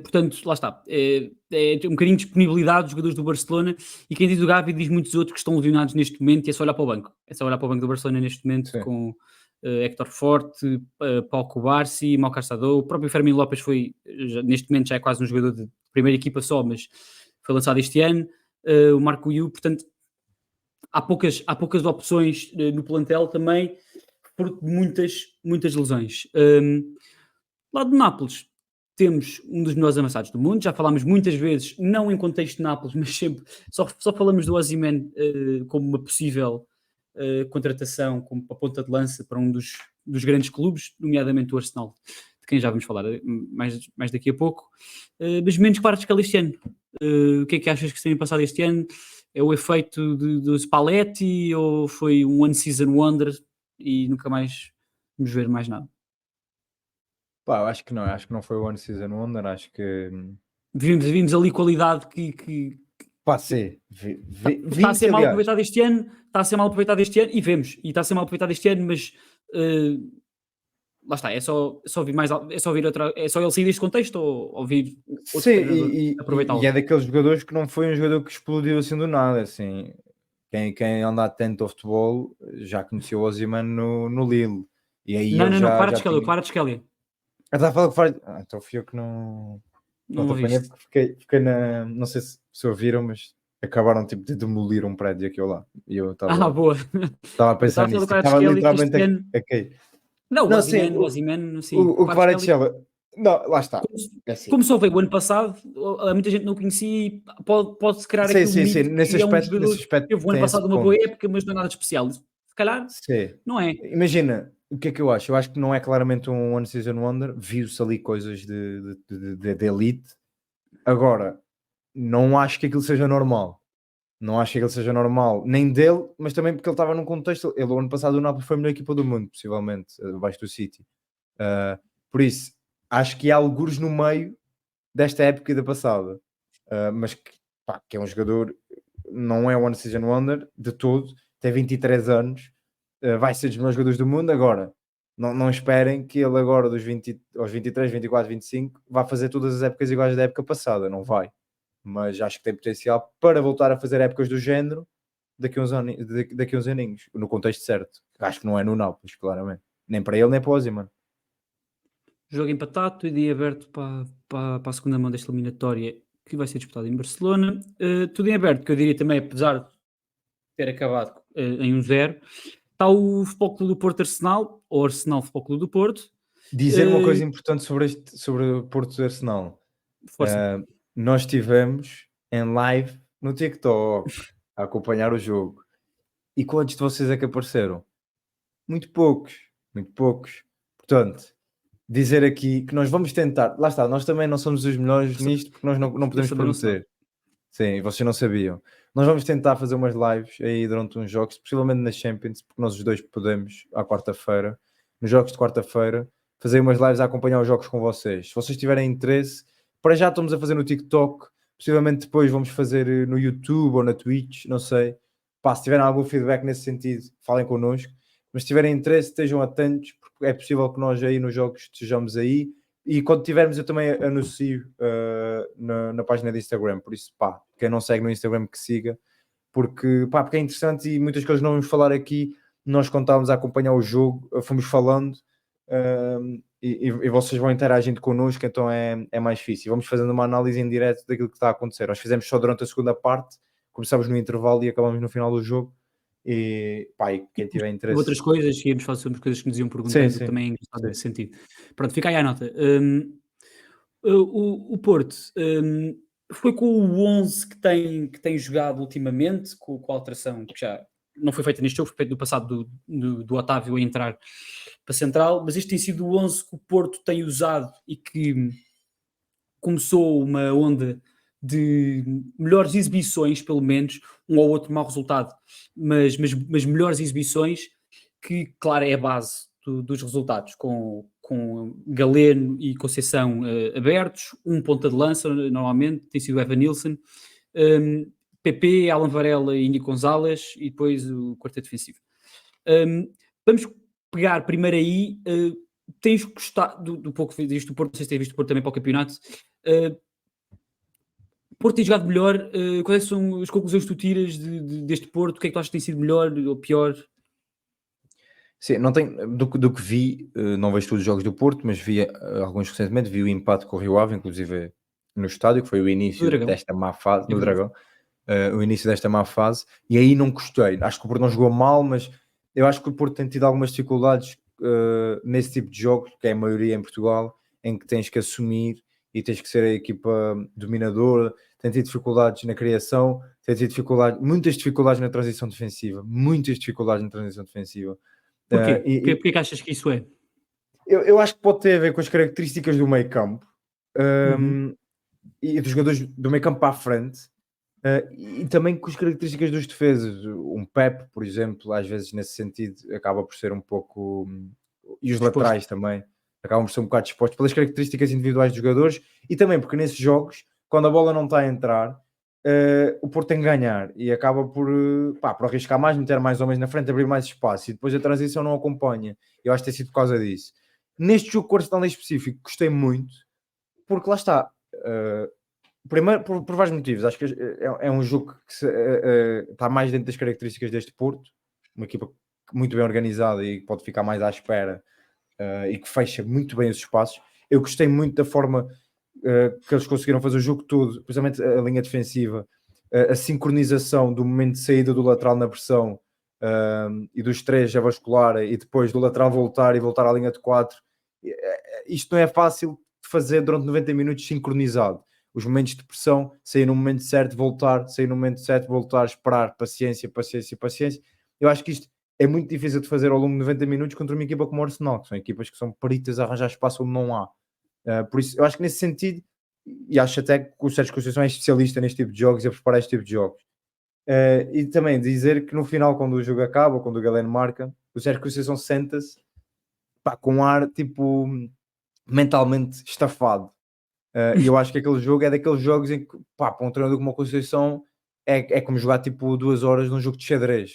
S2: Portanto, lá está. É um bocadinho de disponibilidade dos jogadores do Barcelona, e quem diz o Gavi diz muitos outros que estão lesionados neste momento, e é só olhar para o banco. É só olhar para o banco do Barcelona neste momento. Sim. Com Héctor Forte, Pau Cubarsí, Mau Caçador. O próprio Fermín López neste momento já é quase um jogador de primeira equipa só, mas foi lançado este ano. O Marco Yu, portanto, há poucas opções no plantel também, por muitas lesões. Lá do Nápoles temos um dos melhores avançados do mundo, já falámos muitas vezes, não em contexto de Nápoles, mas sempre, só falamos do Osimhen como uma possível contratação, como a ponta de lança para um dos grandes clubes, nomeadamente o Arsenal, de quem já vamos falar mais daqui a pouco, mas menos claros que este ano. O que é que achas que se tem passado este ano? É o efeito do Spalletti, ou foi um one season wonder e nunca mais vamos ver mais nada?
S3: Acho que não foi o One Season Wonder, acho que
S2: vimos ali qualidade que está a ser mal aproveitado este ano, e vemos, e está a ser mal aproveitado este ano, mas lá está, é só ele sair deste contexto, ou ouvir outro aproveitá-lo.
S3: E é daqueles jogadores que não foi um jogador que explodiu assim do nada, assim. Quem anda atento ao futebol já conheceu o Osimhen no Lille. E aí
S2: não, para de esqueler.
S3: Estava a falar que faz. Então fui eu que não te apanhei, porque fiquei na. Não sei se ouviram, mas acabaram tipo de demolir um prédio aqui ao lado. E eu estava.
S2: Boa.
S3: Estava a pensar nisso. Estava literalmente
S2: aqui. Não, o Osimhen, sim.
S3: O Kvaratskhelia. Não, lá está.
S2: Como só veio o ano passado, muita gente não conhecia, e pode-se criar aqui
S3: sim. Nesse aspecto
S2: teve o ano passado uma boa época, mas não é nada de especial. Se calhar, não é.
S3: Imagina, o que é que eu acho? Eu acho que não é claramente um One Season Wonder. Viu-se ali coisas de elite. Agora, não acho que aquilo seja normal. Não acho que aquilo seja normal, nem dele, mas também porque ele estava num contexto. Ele, o ano passado, o Napoli foi a melhor equipa do mundo, possivelmente, abaixo do City. Por isso, acho que há algures no meio desta época e da passada. Mas que é um jogador, não é One Season Wonder de todo, tem 23 anos, vai ser dos melhores jogadores do mundo. Agora, não esperem que ele agora aos 23, 24, 25 vá fazer todas as épocas iguais da época passada, não vai. Mas acho que tem potencial para voltar a fazer épocas do género daqui a uns aninhos, no contexto certo. Acho que não é no Nápoles, claramente. Nem para ele, nem para o Osimhen.
S2: Jogo empatado e dia aberto para a segunda mão desta eliminatória, que vai ser disputada em Barcelona. Tudo em aberto, que eu diria também, apesar de ter acabado em 1-0, está o Futebol Clube do Porto Arsenal, ou Arsenal Futebol Clube do Porto.
S3: Dizer uma coisa importante sobre o Porto Arsenal. Nós estivemos em live no TikTok a acompanhar o jogo. E quantos de vocês é que apareceram? Muito poucos. Portanto, dizer aqui que nós vamos tentar. Lá está, nós também não somos os melhores nisto, porque nós não podemos prometer. Sim, vocês não sabiam. Nós vamos tentar fazer umas lives aí durante uns jogos, possivelmente na Champions, porque nós os dois podemos, à quarta-feira, nos jogos de quarta-feira, fazer umas lives a acompanhar os jogos com vocês. Se vocês tiverem interesse, para já estamos a fazer no TikTok, possivelmente depois vamos fazer no YouTube ou na Twitch, não sei. pá, se tiverem algum feedback nesse sentido, falem connosco, mas se tiverem interesse, estejam atentos, porque é possível que nós aí nos jogos estejamos aí, e quando tivermos eu também anuncio na página do Instagram, por isso, pá, quem não segue no Instagram que siga, porque é interessante e muitas coisas não vamos falar aqui, nós quando estávamos a acompanhar o jogo, fomos falando, e vocês vão interagindo connosco, então é mais difícil. Vamos fazendo uma análise em direto daquilo que está a acontecer. Nós fizemos só durante a segunda parte, começámos no intervalo e acabamos no final do jogo. E quem tiver interesse...
S2: Outras coisas, íamos falar sobre coisas que nos iam perguntando, também é engraçado nesse sentido. Pronto, fica aí a nota. O Porto foi com o 11 que tem jogado ultimamente, com a alteração que já não foi feita neste jogo, foi feito no passado do Otávio a entrar para central, mas este tem sido o 11 que o Porto tem usado e que começou uma onda de melhores exibições, pelo menos, um ou outro mau resultado, mas melhores exibições, que, claro, é a base dos resultados, com Galeno e Conceição abertos, um ponta de lança, normalmente, tem sido Evan Nilsson, PP, Alan Varela e Nico Gonzalez, e depois o quarteto defensivo. Vamos pegar primeiro aí, tens gostado do pouco que visto do Porto, não sei se tens visto o Porto também para o campeonato, Porto tem jogado melhor, quais são as conclusões que tu tiras deste Porto, o que é que tu achas que tem sido melhor ou pior?
S3: Sim, não tenho, do que vi, não vejo todos os jogos do Porto, mas vi alguns recentemente, vi o empate com o Rio Ave, inclusive no estádio, que foi o início desta má fase, no Dragão, o início desta má fase, e aí não gostei. Acho que o Porto não jogou mal, mas eu acho que o Porto tem tido algumas dificuldades nesse tipo de jogos, que é a maioria em Portugal, em que tens que assumir e tens que ser a equipa dominadora. Tem tido dificuldades na criação, tem tido muitas dificuldades na transição defensiva,
S2: Porquê? Porquê que achas que isso é?
S3: Eu acho que pode ter a ver com as características do meio campo e dos jogadores do meio campo para a frente, e também com as características dos defesas. Um Pep, por exemplo, às vezes nesse sentido acaba por ser um pouco, e os laterais também acabam por ser um bocado dispostos pelas características individuais dos jogadores, e também porque nesses jogos, quando a bola não está a entrar, o Porto tem que ganhar e acaba por arriscar mais, meter mais homens na frente, abrir mais espaço, e depois a transição não acompanha. Eu acho que tem sido por causa disso. Neste jogo com o Arsenal em específico gostei muito, porque lá está, primeiro por vários motivos. Acho que é um jogo que está mais dentro das características deste Porto, uma equipa muito bem organizada e que pode ficar mais à espera, e que fecha muito bem os espaços. Eu gostei muito da forma que eles conseguiram fazer o jogo todo, principalmente a linha defensiva, a sincronização do momento de saída do lateral na pressão, e dos três a vascular, e depois do lateral voltar e voltar à linha de 4. Isto não é fácil de fazer durante 90 minutos sincronizado. Os momentos de pressão, sair no momento certo, voltar, sair no momento certo, voltar, esperar, paciência. Eu acho que isto é muito difícil de fazer ao longo de 90 minutos contra uma equipa como o Arsenal, que são equipas que são peritas a arranjar espaço onde não há. Por isso, eu acho que nesse sentido, e acho até que o Sérgio Conceição é especialista neste tipo de jogos e a preparar este tipo de jogos. E também dizer que no final, quando o jogo acaba, quando o Galeno marca, o Sérgio Conceição senta-se com um ar tipo mentalmente estafado. E eu acho que aquele jogo é daqueles jogos em que, para um treinador como a Conceição, é como jogar tipo 2 horas num jogo de xadrez.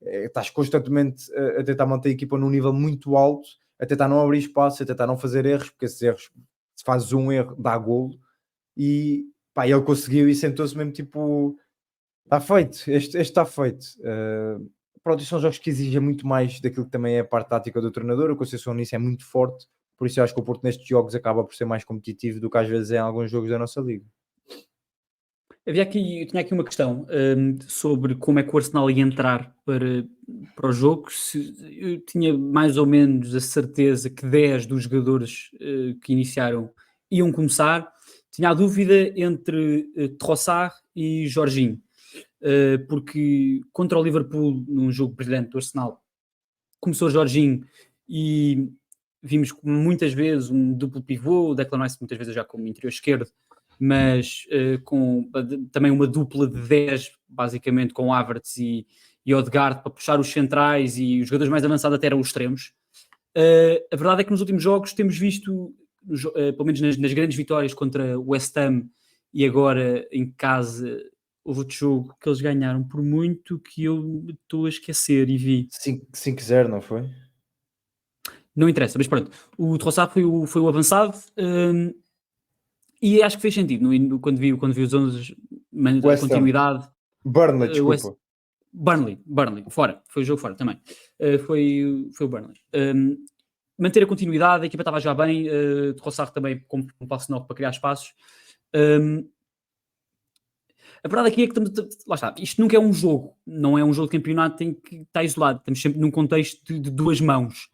S3: Estás constantemente a tentar manter a equipa num nível muito alto, a tentar não abrir espaço, a tentar não fazer erros, porque esses erros, se fazes um erro, dá golo. E ele conseguiu e sentou-se mesmo tipo, está feito, este está feito. Pronto, são jogos que exigem muito mais daquilo que também é a parte tática do treinador. A Conceição nisso é muito forte, por isso eu acho que o Porto nestes jogos acaba por ser mais competitivo do que às vezes é em alguns jogos da nossa liga.
S2: Eu tinha aqui uma questão sobre como é que o Arsenal ia entrar para o jogo. Eu tinha mais ou menos a certeza que 10 dos jogadores que iniciaram iam começar. Tinha a dúvida entre Trossard e Jorginho, porque contra o Liverpool, num jogo brilhante do Arsenal, começou Jorginho e vimos muitas vezes um duplo pivô, o Declan Rice muitas vezes já como interior esquerdo, mas com também uma dupla de 10, basicamente, com Havertz e Odegaard para puxar os centrais, e os jogadores mais avançados até eram os extremos. A verdade é que nos últimos jogos temos visto, pelo menos nas grandes vitórias contra o West Ham e agora em casa houve outro jogo que eles ganharam por muito que eu me estou a esquecer e vi.
S3: 5-0, não foi?
S2: Não interessa, mas pronto. O Trossard foi o avançado, e acho que fez sentido quando vi os 11, a
S3: West Ham.
S2: continuidade.
S3: Burnley,
S2: West-
S3: desculpa.
S2: Burnley, fora. Foi o jogo fora também. Foi o Burnley. Manter a continuidade, a equipa estava já bem, Trossard também como um passo novo para criar espaços. A verdade aqui é que lá está, isto nunca é um jogo, não é um jogo de campeonato em que está isolado, estamos sempre num contexto de duas mãos.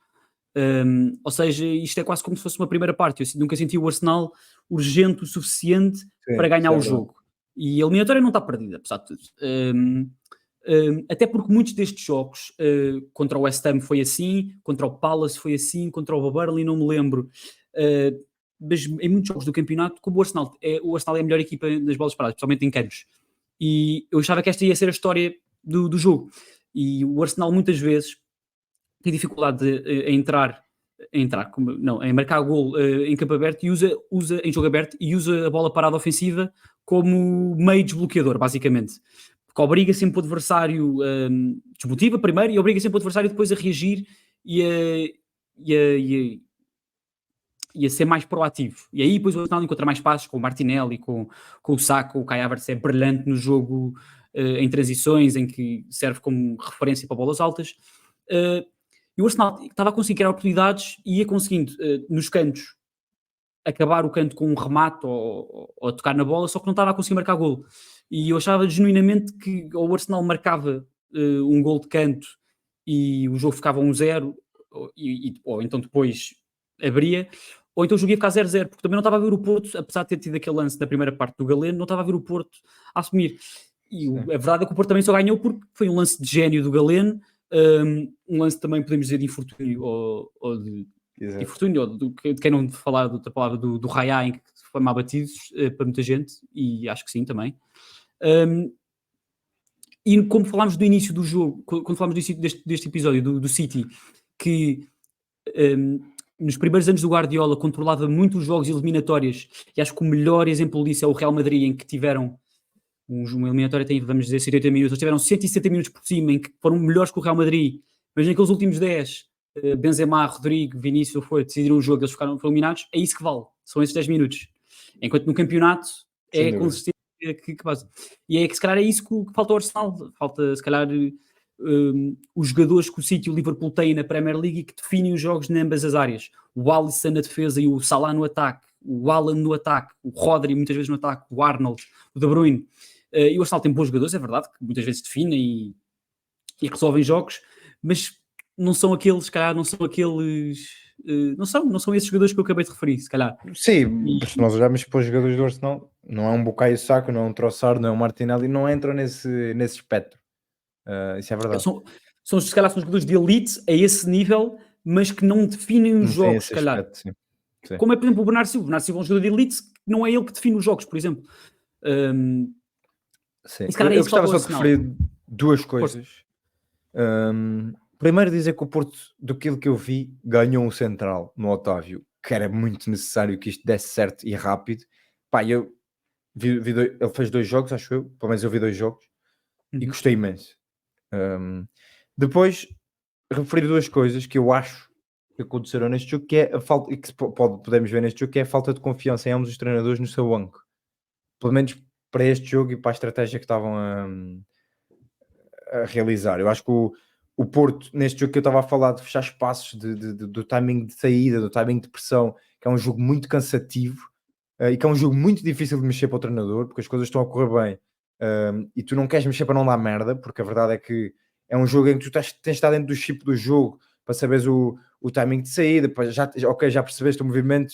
S2: Ou seja, isto é quase como se fosse uma primeira parte. Eu nunca senti o Arsenal urgente o suficiente para ganhar o jogo. E a eliminatória não está perdida, apesar de tudo. Até porque muitos destes jogos, contra o West Ham foi assim, contra o Palace foi assim, contra o Burnley não me lembro. Mas em muitos jogos do campeonato, como o Arsenal é a melhor equipa nas bolas paradas, especialmente em cantos. E eu achava que esta ia ser a história do jogo. E o Arsenal muitas vezes tem dificuldade em marcar gol em campo aberto e usa em jogo aberto e usa a bola parada ofensiva como meio desbloqueador, basicamente. Porque obriga sempre o adversário, desmotiva primeiro e obriga sempre o adversário depois a reagir e a ser mais proativo. E aí depois o Arsenal encontra mais passos com o Martinelli, com o Saka, o Kai Havertz é brilhante no jogo em transições, em que serve como referência para bolas altas. E o Arsenal estava a conseguir criar oportunidades e ia conseguindo, nos cantos, acabar o canto com um remate ou tocar na bola, só que não estava a conseguir marcar golo. E eu achava genuinamente que ou o Arsenal marcava um gol de canto e o jogo ficava 1-0, ou então depois abria, ou então o jogo ia ficar 0-0, porque também não estava a ver o Porto, apesar de ter tido aquele lance da primeira parte do Galeno, não estava a ver o Porto a assumir. E a verdade é que o Porto também só ganhou porque foi um lance de gênio do Galeno, um lance também podemos dizer de infortúnio ou de infortúnio, ou de quem não falar da outra palavra do Raya, em que foi mal batido para muita gente, e acho que sim também. E como falámos do início do jogo, quando falámos deste episódio do City, que nos primeiros anos do Guardiola controlava muito os jogos eliminatórias, e acho que o melhor exemplo disso é o Real Madrid, em que tiveram uma eliminatória tem, vamos dizer, 70 minutos, eles tiveram 160 minutos por cima, em que foram melhores que o Real Madrid, mas naqueles últimos 10, Benzema, Rodrigo, Vinícius, decidiram o jogo, eles foram eliminados, é isso que vale, são esses 10 minutos. Enquanto no campeonato é a consistência que passa. E é que se calhar é isso que falta ao Arsenal, falta se calhar os jogadores que o City e o Liverpool têm na Premier League e que definem os jogos em ambas as áreas. O Alisson na defesa e o Salah no ataque, o Haaland no ataque, o Rodri muitas vezes no ataque, o Arnold, o De Bruyne. E o Arsenal tem bons jogadores, é verdade, que muitas vezes definem e resolvem jogos, mas não são aqueles, se calhar, não são esses jogadores que eu acabei de referir, se calhar.
S3: Sim, se nós olharmos para os jogadores do Arsenal, não é um Bukayo Saka, não é um Trossard, não é um Martinelli, não entram nesse espectro. Isso é verdade.
S2: Se calhar são jogadores de elite a esse nível, mas que não definem os jogos, se calhar.
S3: Aspecto, sim. Sim.
S2: Como é, por exemplo, o Bernardo Silva. O Bernardo Silva é um jogador de elite que não é ele que define os jogos, por exemplo.
S3: Sim.
S2: Eu
S3: gostava só de referir duas coisas. Primeiro dizer que o Porto, do que eu vi, ganhou um central no Otávio, que era muito necessário que isto desse certo e rápido. Pá, eu ele fez 2 jogos, acho eu, pelo menos eu vi 2 jogos, e gostei imenso. Depois, referir duas coisas que eu acho que aconteceram neste jogo, que é a falta, e que podemos ver neste jogo, que é a falta de confiança em ambos os treinadores no seu banco. Pelo menos para este jogo e para a estratégia que estavam a realizar. Eu acho que o Porto, neste jogo que eu estava a falar de fechar espaços, do timing de saída, do timing de pressão, que é um jogo muito cansativo e que é um jogo muito difícil de mexer para o treinador, porque as coisas estão a correr bem e tu não queres mexer para não dar merda, porque a verdade é que é um jogo em que tu tens de estar dentro do chip do jogo para saberes o timing de saída, já percebeste o movimento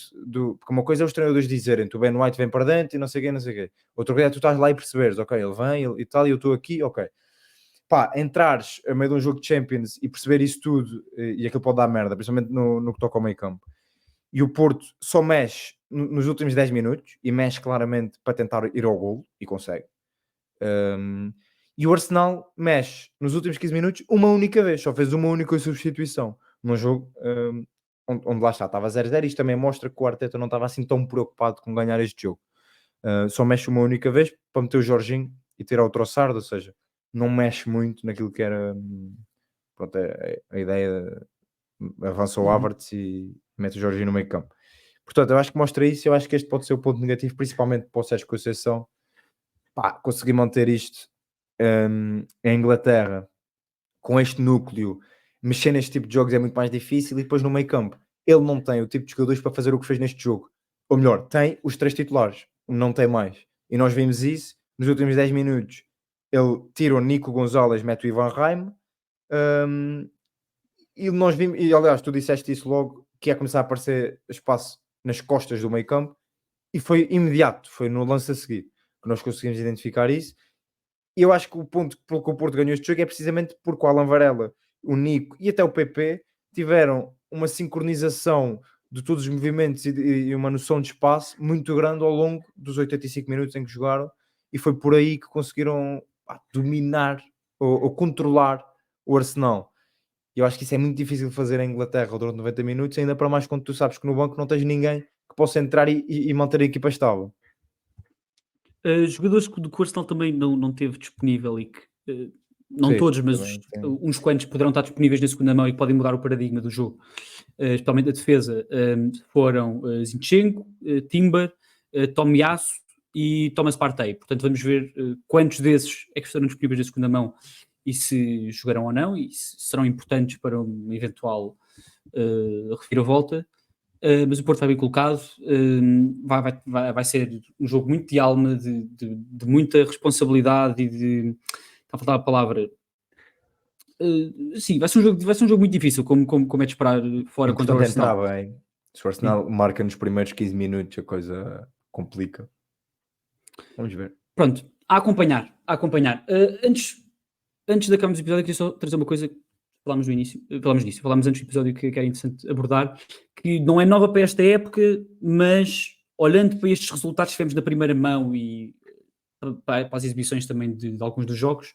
S3: porque uma coisa é os treinadores dizerem, tu Ben White vem para dentro e não sei o quê. Outra coisa é tu estás lá e perceberes, ok, ele vem e tal, e eu estou aqui, ok. Pá, entrares a meio de um jogo de Champions e perceber isso tudo, e aquilo pode dar merda, principalmente no que toca ao meio campo. E o Porto só mexe nos últimos 10 minutos, e mexe claramente para tentar ir ao golo, e consegue. E o Arsenal mexe nos últimos 15 minutos uma única vez, só fez uma única substituição num jogo onde lá está, estava 0-0. Isto também mostra que o Arteta não estava assim tão preocupado com ganhar este jogo. Só mexe uma única vez para meter o Jorginho e tirar o Trossard, ou seja, não mexe muito naquilo que era pronto, a ideia, avança o Havertz e mete o Jorginho no meio campo. Portanto, eu acho que mostra isso, eu acho que este pode ser o ponto negativo, principalmente para o Sérgio Conceição, conseguir manter isto em Inglaterra, com este núcleo, mexer neste tipo de jogos é muito mais difícil, e depois no meio campo, ele não tem o tipo de jogadores para fazer o que fez neste jogo, ou melhor, tem os 3 titulares, não tem mais, e nós vimos isso, nos últimos 10 minutos, ele tira o Nico Gonzalez, mete o Ivan Raim, e nós vimos, e aliás, tu disseste isso logo, que ia começar a aparecer espaço nas costas do meio campo, e foi imediato, foi no lance a seguir que nós conseguimos identificar isso. E eu acho que o ponto pelo que o Porto ganhou este jogo é precisamente porque o Alan Varela, o Nico e até o PP tiveram uma sincronização de todos os movimentos e uma noção de espaço muito grande ao longo dos 85 minutos em que jogaram, e foi por aí que conseguiram dominar ou controlar o Arsenal. E eu acho que isso é muito difícil de fazer em Inglaterra durante 90 minutos, ainda para mais quando tu sabes que no banco não tens ninguém que possa entrar e manter a equipa estável.
S2: Jogadores que o Arsenal também não teve disponível e que, não
S3: Sim,
S2: todos, mas
S3: também,
S2: uns quantos poderão estar disponíveis na segunda mão e podem mudar o paradigma do jogo, especialmente a defesa, foram Zinchenko, Timber, Tomiyasu e Thomas Partey. Portanto, vamos ver quantos desses é que estarão disponíveis na segunda mão e se jogarão ou não, e se serão importantes para uma eventual reviravolta. Mas o Porto vai bem colocado, vai ser um jogo muito de alma, de muita responsabilidade e de... Está a faltar a palavra. Sim, vai ser um jogo muito difícil, como é de esperar fora contra o Arsenal.
S3: Entrar bem. Se o Arsenal marca nos primeiros 15 minutos, a coisa complica. Vamos ver.
S2: Pronto, a acompanhar. Antes de acabarmos o episódio, queria só trazer uma coisa. Falámos antes do episódio que era interessante abordar, que não é nova para esta época, mas olhando para estes resultados que tivemos na primeira mão e para as exibições também de alguns dos jogos,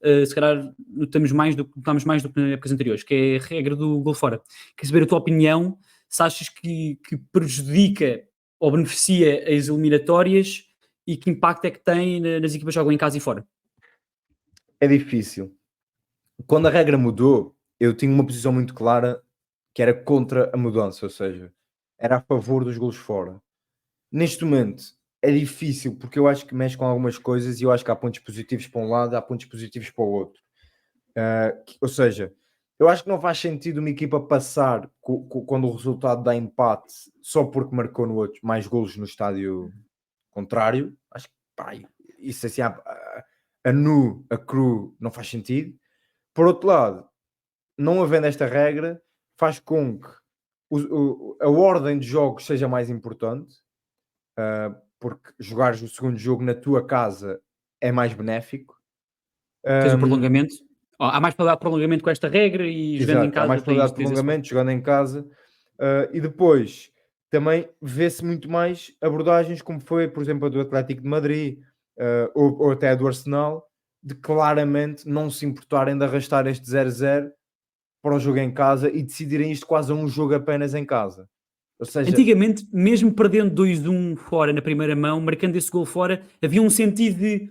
S2: se calhar notamos mais do que nas épocas anteriores, que é a regra do gol fora. Quer saber a tua opinião, se achas que prejudica ou beneficia as eliminatórias e que impacto é que tem nas equipas que jogam em casa e fora?
S3: É difícil. Quando a regra mudou, eu tinha uma posição muito clara que era contra a mudança, ou seja, era a favor dos golos fora. Neste momento é difícil porque eu acho que mexe com algumas coisas e eu acho que há pontos positivos para um lado e há pontos positivos para o outro. Ou seja, eu acho que não faz sentido uma equipa passar quando o resultado dá empate só porque marcou no outro mais golos no estádio contrário. Acho que isso assim a cru não faz sentido. Por outro lado, não havendo esta regra, faz com que a ordem de jogos seja mais importante, porque jogares o segundo jogo na tua casa é mais benéfico.
S2: Tens o prolongamento. Há mais probabilidade de prolongamento com esta regra e jogando em casa.
S3: Há mais probabilidade de prolongamento jogando em casa. E depois também vê-se muito mais abordagens, como foi, por exemplo, a do Atlético de Madrid ou até a do Arsenal, de claramente não se importarem de arrastar este 0-0 para o jogo em casa e decidirem isto quase a um jogo apenas em casa. Ou seja,
S2: antigamente, mesmo perdendo 2-1 fora na primeira mão, marcando esse gol fora, havia um sentido de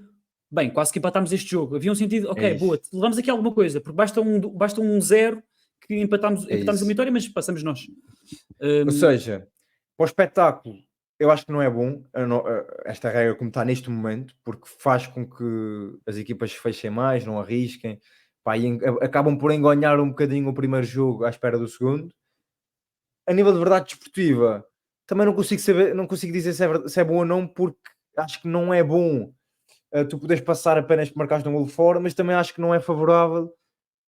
S2: bem, quase que empatámos este jogo. Havia um sentido, ok, boa, levamos aqui alguma coisa, porque basta um 0 que empatámos a vitória, mas passamos nós.
S3: Ou seja, para o espetáculo, eu acho que não é bom esta regra como está neste momento, porque faz com que as equipas se fechem mais, não arrisquem, e acabam por enganhar um bocadinho o primeiro jogo à espera do segundo. A nível de verdade desportiva, também não consigo dizer se é bom ou não, porque acho que não é bom tu podes passar apenas por marcares um golo fora, mas também acho que não é favorável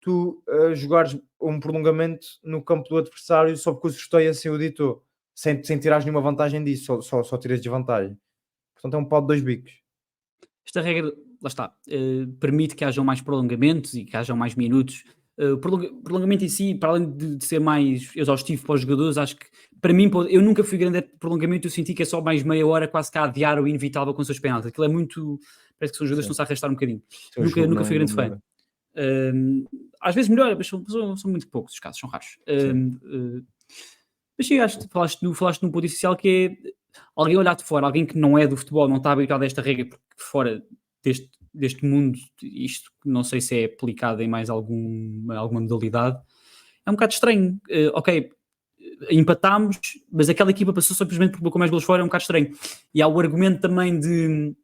S3: tu jogares um prolongamento no campo do adversário só porque o sorteio assim o ditou, sem tirares nenhuma vantagem disso, só tiras desvantagem. Portanto é um pau de dois bicos.
S2: Esta regra, lá está, permite que hajam mais prolongamentos e que hajam mais minutos. O prolongamento em si, para além de ser mais exaustivo para os jogadores, acho que para mim, eu nunca fui grande prolongamento, eu senti que é só mais meia hora quase que a adiar o inevitável com os seus penaltis. Aquilo é muito, parece que são jogadores que estão-se a arrastar um bocadinho. Nunca fui grande fã. Às vezes melhor, mas são muito poucos os casos, são raros. Mas sim, acho que falaste num ponto essencial que é alguém olhar de fora, alguém que não é do futebol, não está habituado a esta regra, porque fora deste mundo, isto não sei se é aplicado em mais alguma modalidade, é um bocado estranho. Ok, empatámos, mas aquela equipa passou simplesmente porque colocou mais golos fora, é um bocado estranho. E há o argumento também de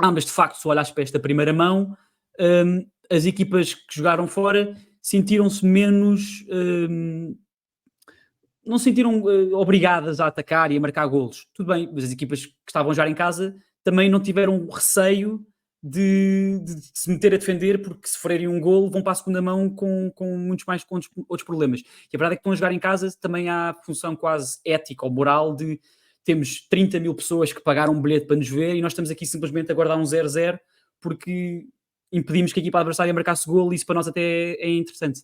S2: mas de facto, se olhares para esta primeira mão, as equipas que jogaram fora sentiram-se menos, não se sentiram obrigadas a atacar e a marcar golos. Tudo bem, mas as equipas que estavam a jogar em casa também não tiveram receio de se meter a defender, porque se forem um golo vão para a segunda mão com muitos mais outros problemas. E a verdade é que estão a jogar em casa, também há a função quase ética ou moral de temos 30 mil pessoas que pagaram um bilhete para nos ver e nós estamos aqui simplesmente a guardar um 0-0 porque impedimos que a equipa adversária marcasse golo e isso para nós até é interessante.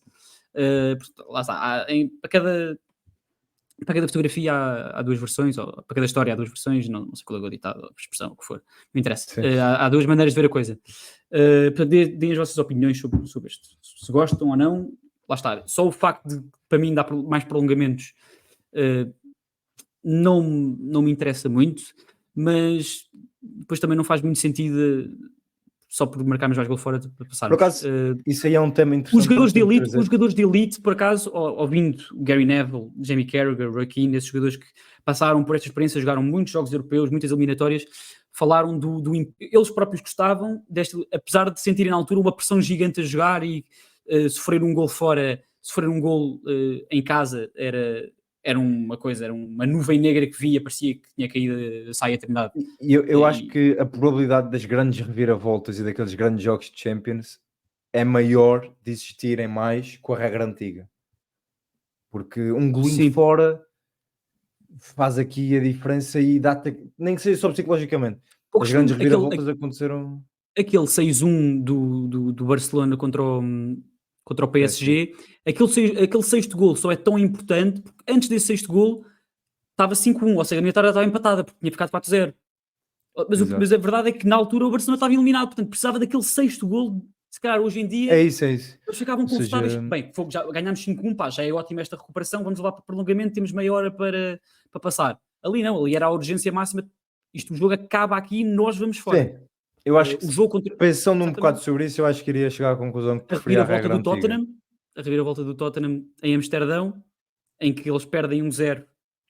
S2: Lá está, para cada fotografia há duas versões, ou para cada história há duas versões, não sei qual é o ditado, a expressão, o que for, não interessa. Há duas maneiras de ver a coisa. Portanto, deem as vossas opiniões sobre isto. Se gostam ou não, lá está. Só o facto de, para mim, dar mais prolongamentos não me interessa muito, mas depois também não faz muito sentido só por marcarmos mais gol fora para passarmos.
S3: Por acaso, isso aí é um tema interessante.
S2: Os jogadores de elite, por acaso, ouvindo Gary Neville, Jamie Carragher, Roy Keane, esses jogadores que passaram por esta experiência, jogaram muitos jogos europeus, muitas eliminatórias, falaram eles próprios gostavam, apesar de sentirem na altura uma pressão gigante a jogar e sofrer um gol fora, sofrer um gol em casa era uma coisa, era uma nuvem negra que via, parecia que tinha caído a saia terminada.
S3: E eu acho que a probabilidade das grandes reviravoltas e daqueles grandes jogos de Champions é maior de existirem mais com a regra antiga. Porque um golinho fora faz aqui a diferença e dá-te, nem que seja só psicologicamente. As grandes reviravoltas aconteceram...
S2: Aquele 6-1 do Barcelona contra o PSG, aquele sexto golo só é tão importante porque antes desse sexto golo estava 5-1, ou seja, a minha tarde estava empatada porque tinha ficado 4-0. Mas a verdade é que na altura o Barcelona estava eliminado, portanto precisava daquele sexto golo. Se calhar hoje em dia
S3: é isso.
S2: Eles ficavam confortáveis. Bem, já ganhámos 5-1, pá, já é ótima esta recuperação, vamos levar para o prolongamento, temos meia hora para passar. Ali não, ali era a urgência máxima. O jogo acaba aqui e nós vamos fora.
S3: Sim. Eu acho que,
S2: o jogo contra...
S3: pensando um bocado sobre isso, eu acho que iria chegar à conclusão que preferia a regra antiga.
S2: A reviravolta do Tottenham em Amsterdão, em que eles perdem 1-0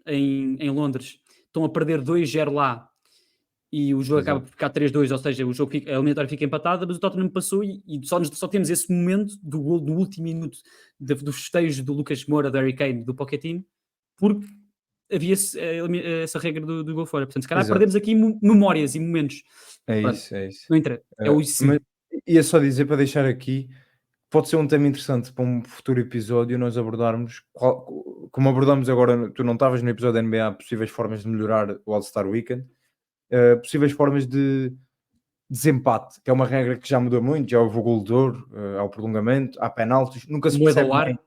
S2: em Londres, estão a perder 2-0 lá e o jogo acaba por ficar 3-2, ou seja, a eliminatória fica empatada, mas o Tottenham passou e só temos esse momento do gol do último minuto do festejo do Lucas Moura, do Harry Kane, do Pochettino, porque havia essa regra do gol fora. Portanto, se calhar perdemos aqui memórias e momentos.
S3: É isso.
S2: Não interessa.
S3: Mas ia só dizer, para deixar aqui, pode ser um tema interessante para um futuro episódio nós abordarmos, como abordamos agora, tu não estavas no episódio da NBA, possíveis formas de melhorar o All-Star Weekend, possíveis formas de desempate, que é uma regra que já mudou muito, já houve o gol de ouro, há o prolongamento, há penaltis, nunca se percebe bem.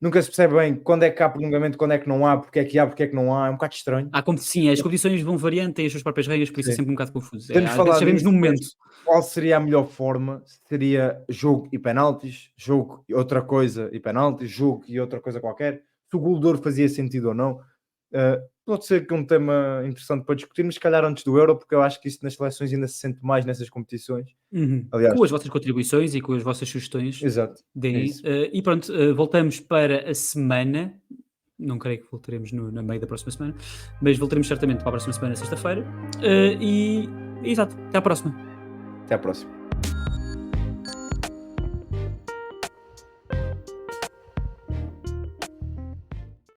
S3: Nunca se percebe bem quando é que há prolongamento, quando é que não há, porque é que há, porque é que não há, é um bocado estranho.
S2: Sim, as competições vão variando, têm as suas próprias regras, por isso é sempre um bocado confuso.
S3: Às vezes
S2: sabemos no momento.
S3: Qual seria a melhor forma? Seria jogo e penaltis, jogo e outra coisa e penaltis, jogo e outra coisa qualquer. Se o gol de ouro fazia sentido ou não. Pode ser que um tema interessante para discutirmos, se calhar antes do Euro, porque eu acho que isso nas seleções ainda se sente mais nessas competições.
S2: Aliás, com as vossas contribuições e com as vossas sugestões.
S3: Exato.
S2: E pronto, voltamos para a semana. Não creio que voltaremos na meio da próxima semana, mas voltaremos certamente para a próxima semana, sexta-feira. Exato, até à próxima.
S3: Até à próxima.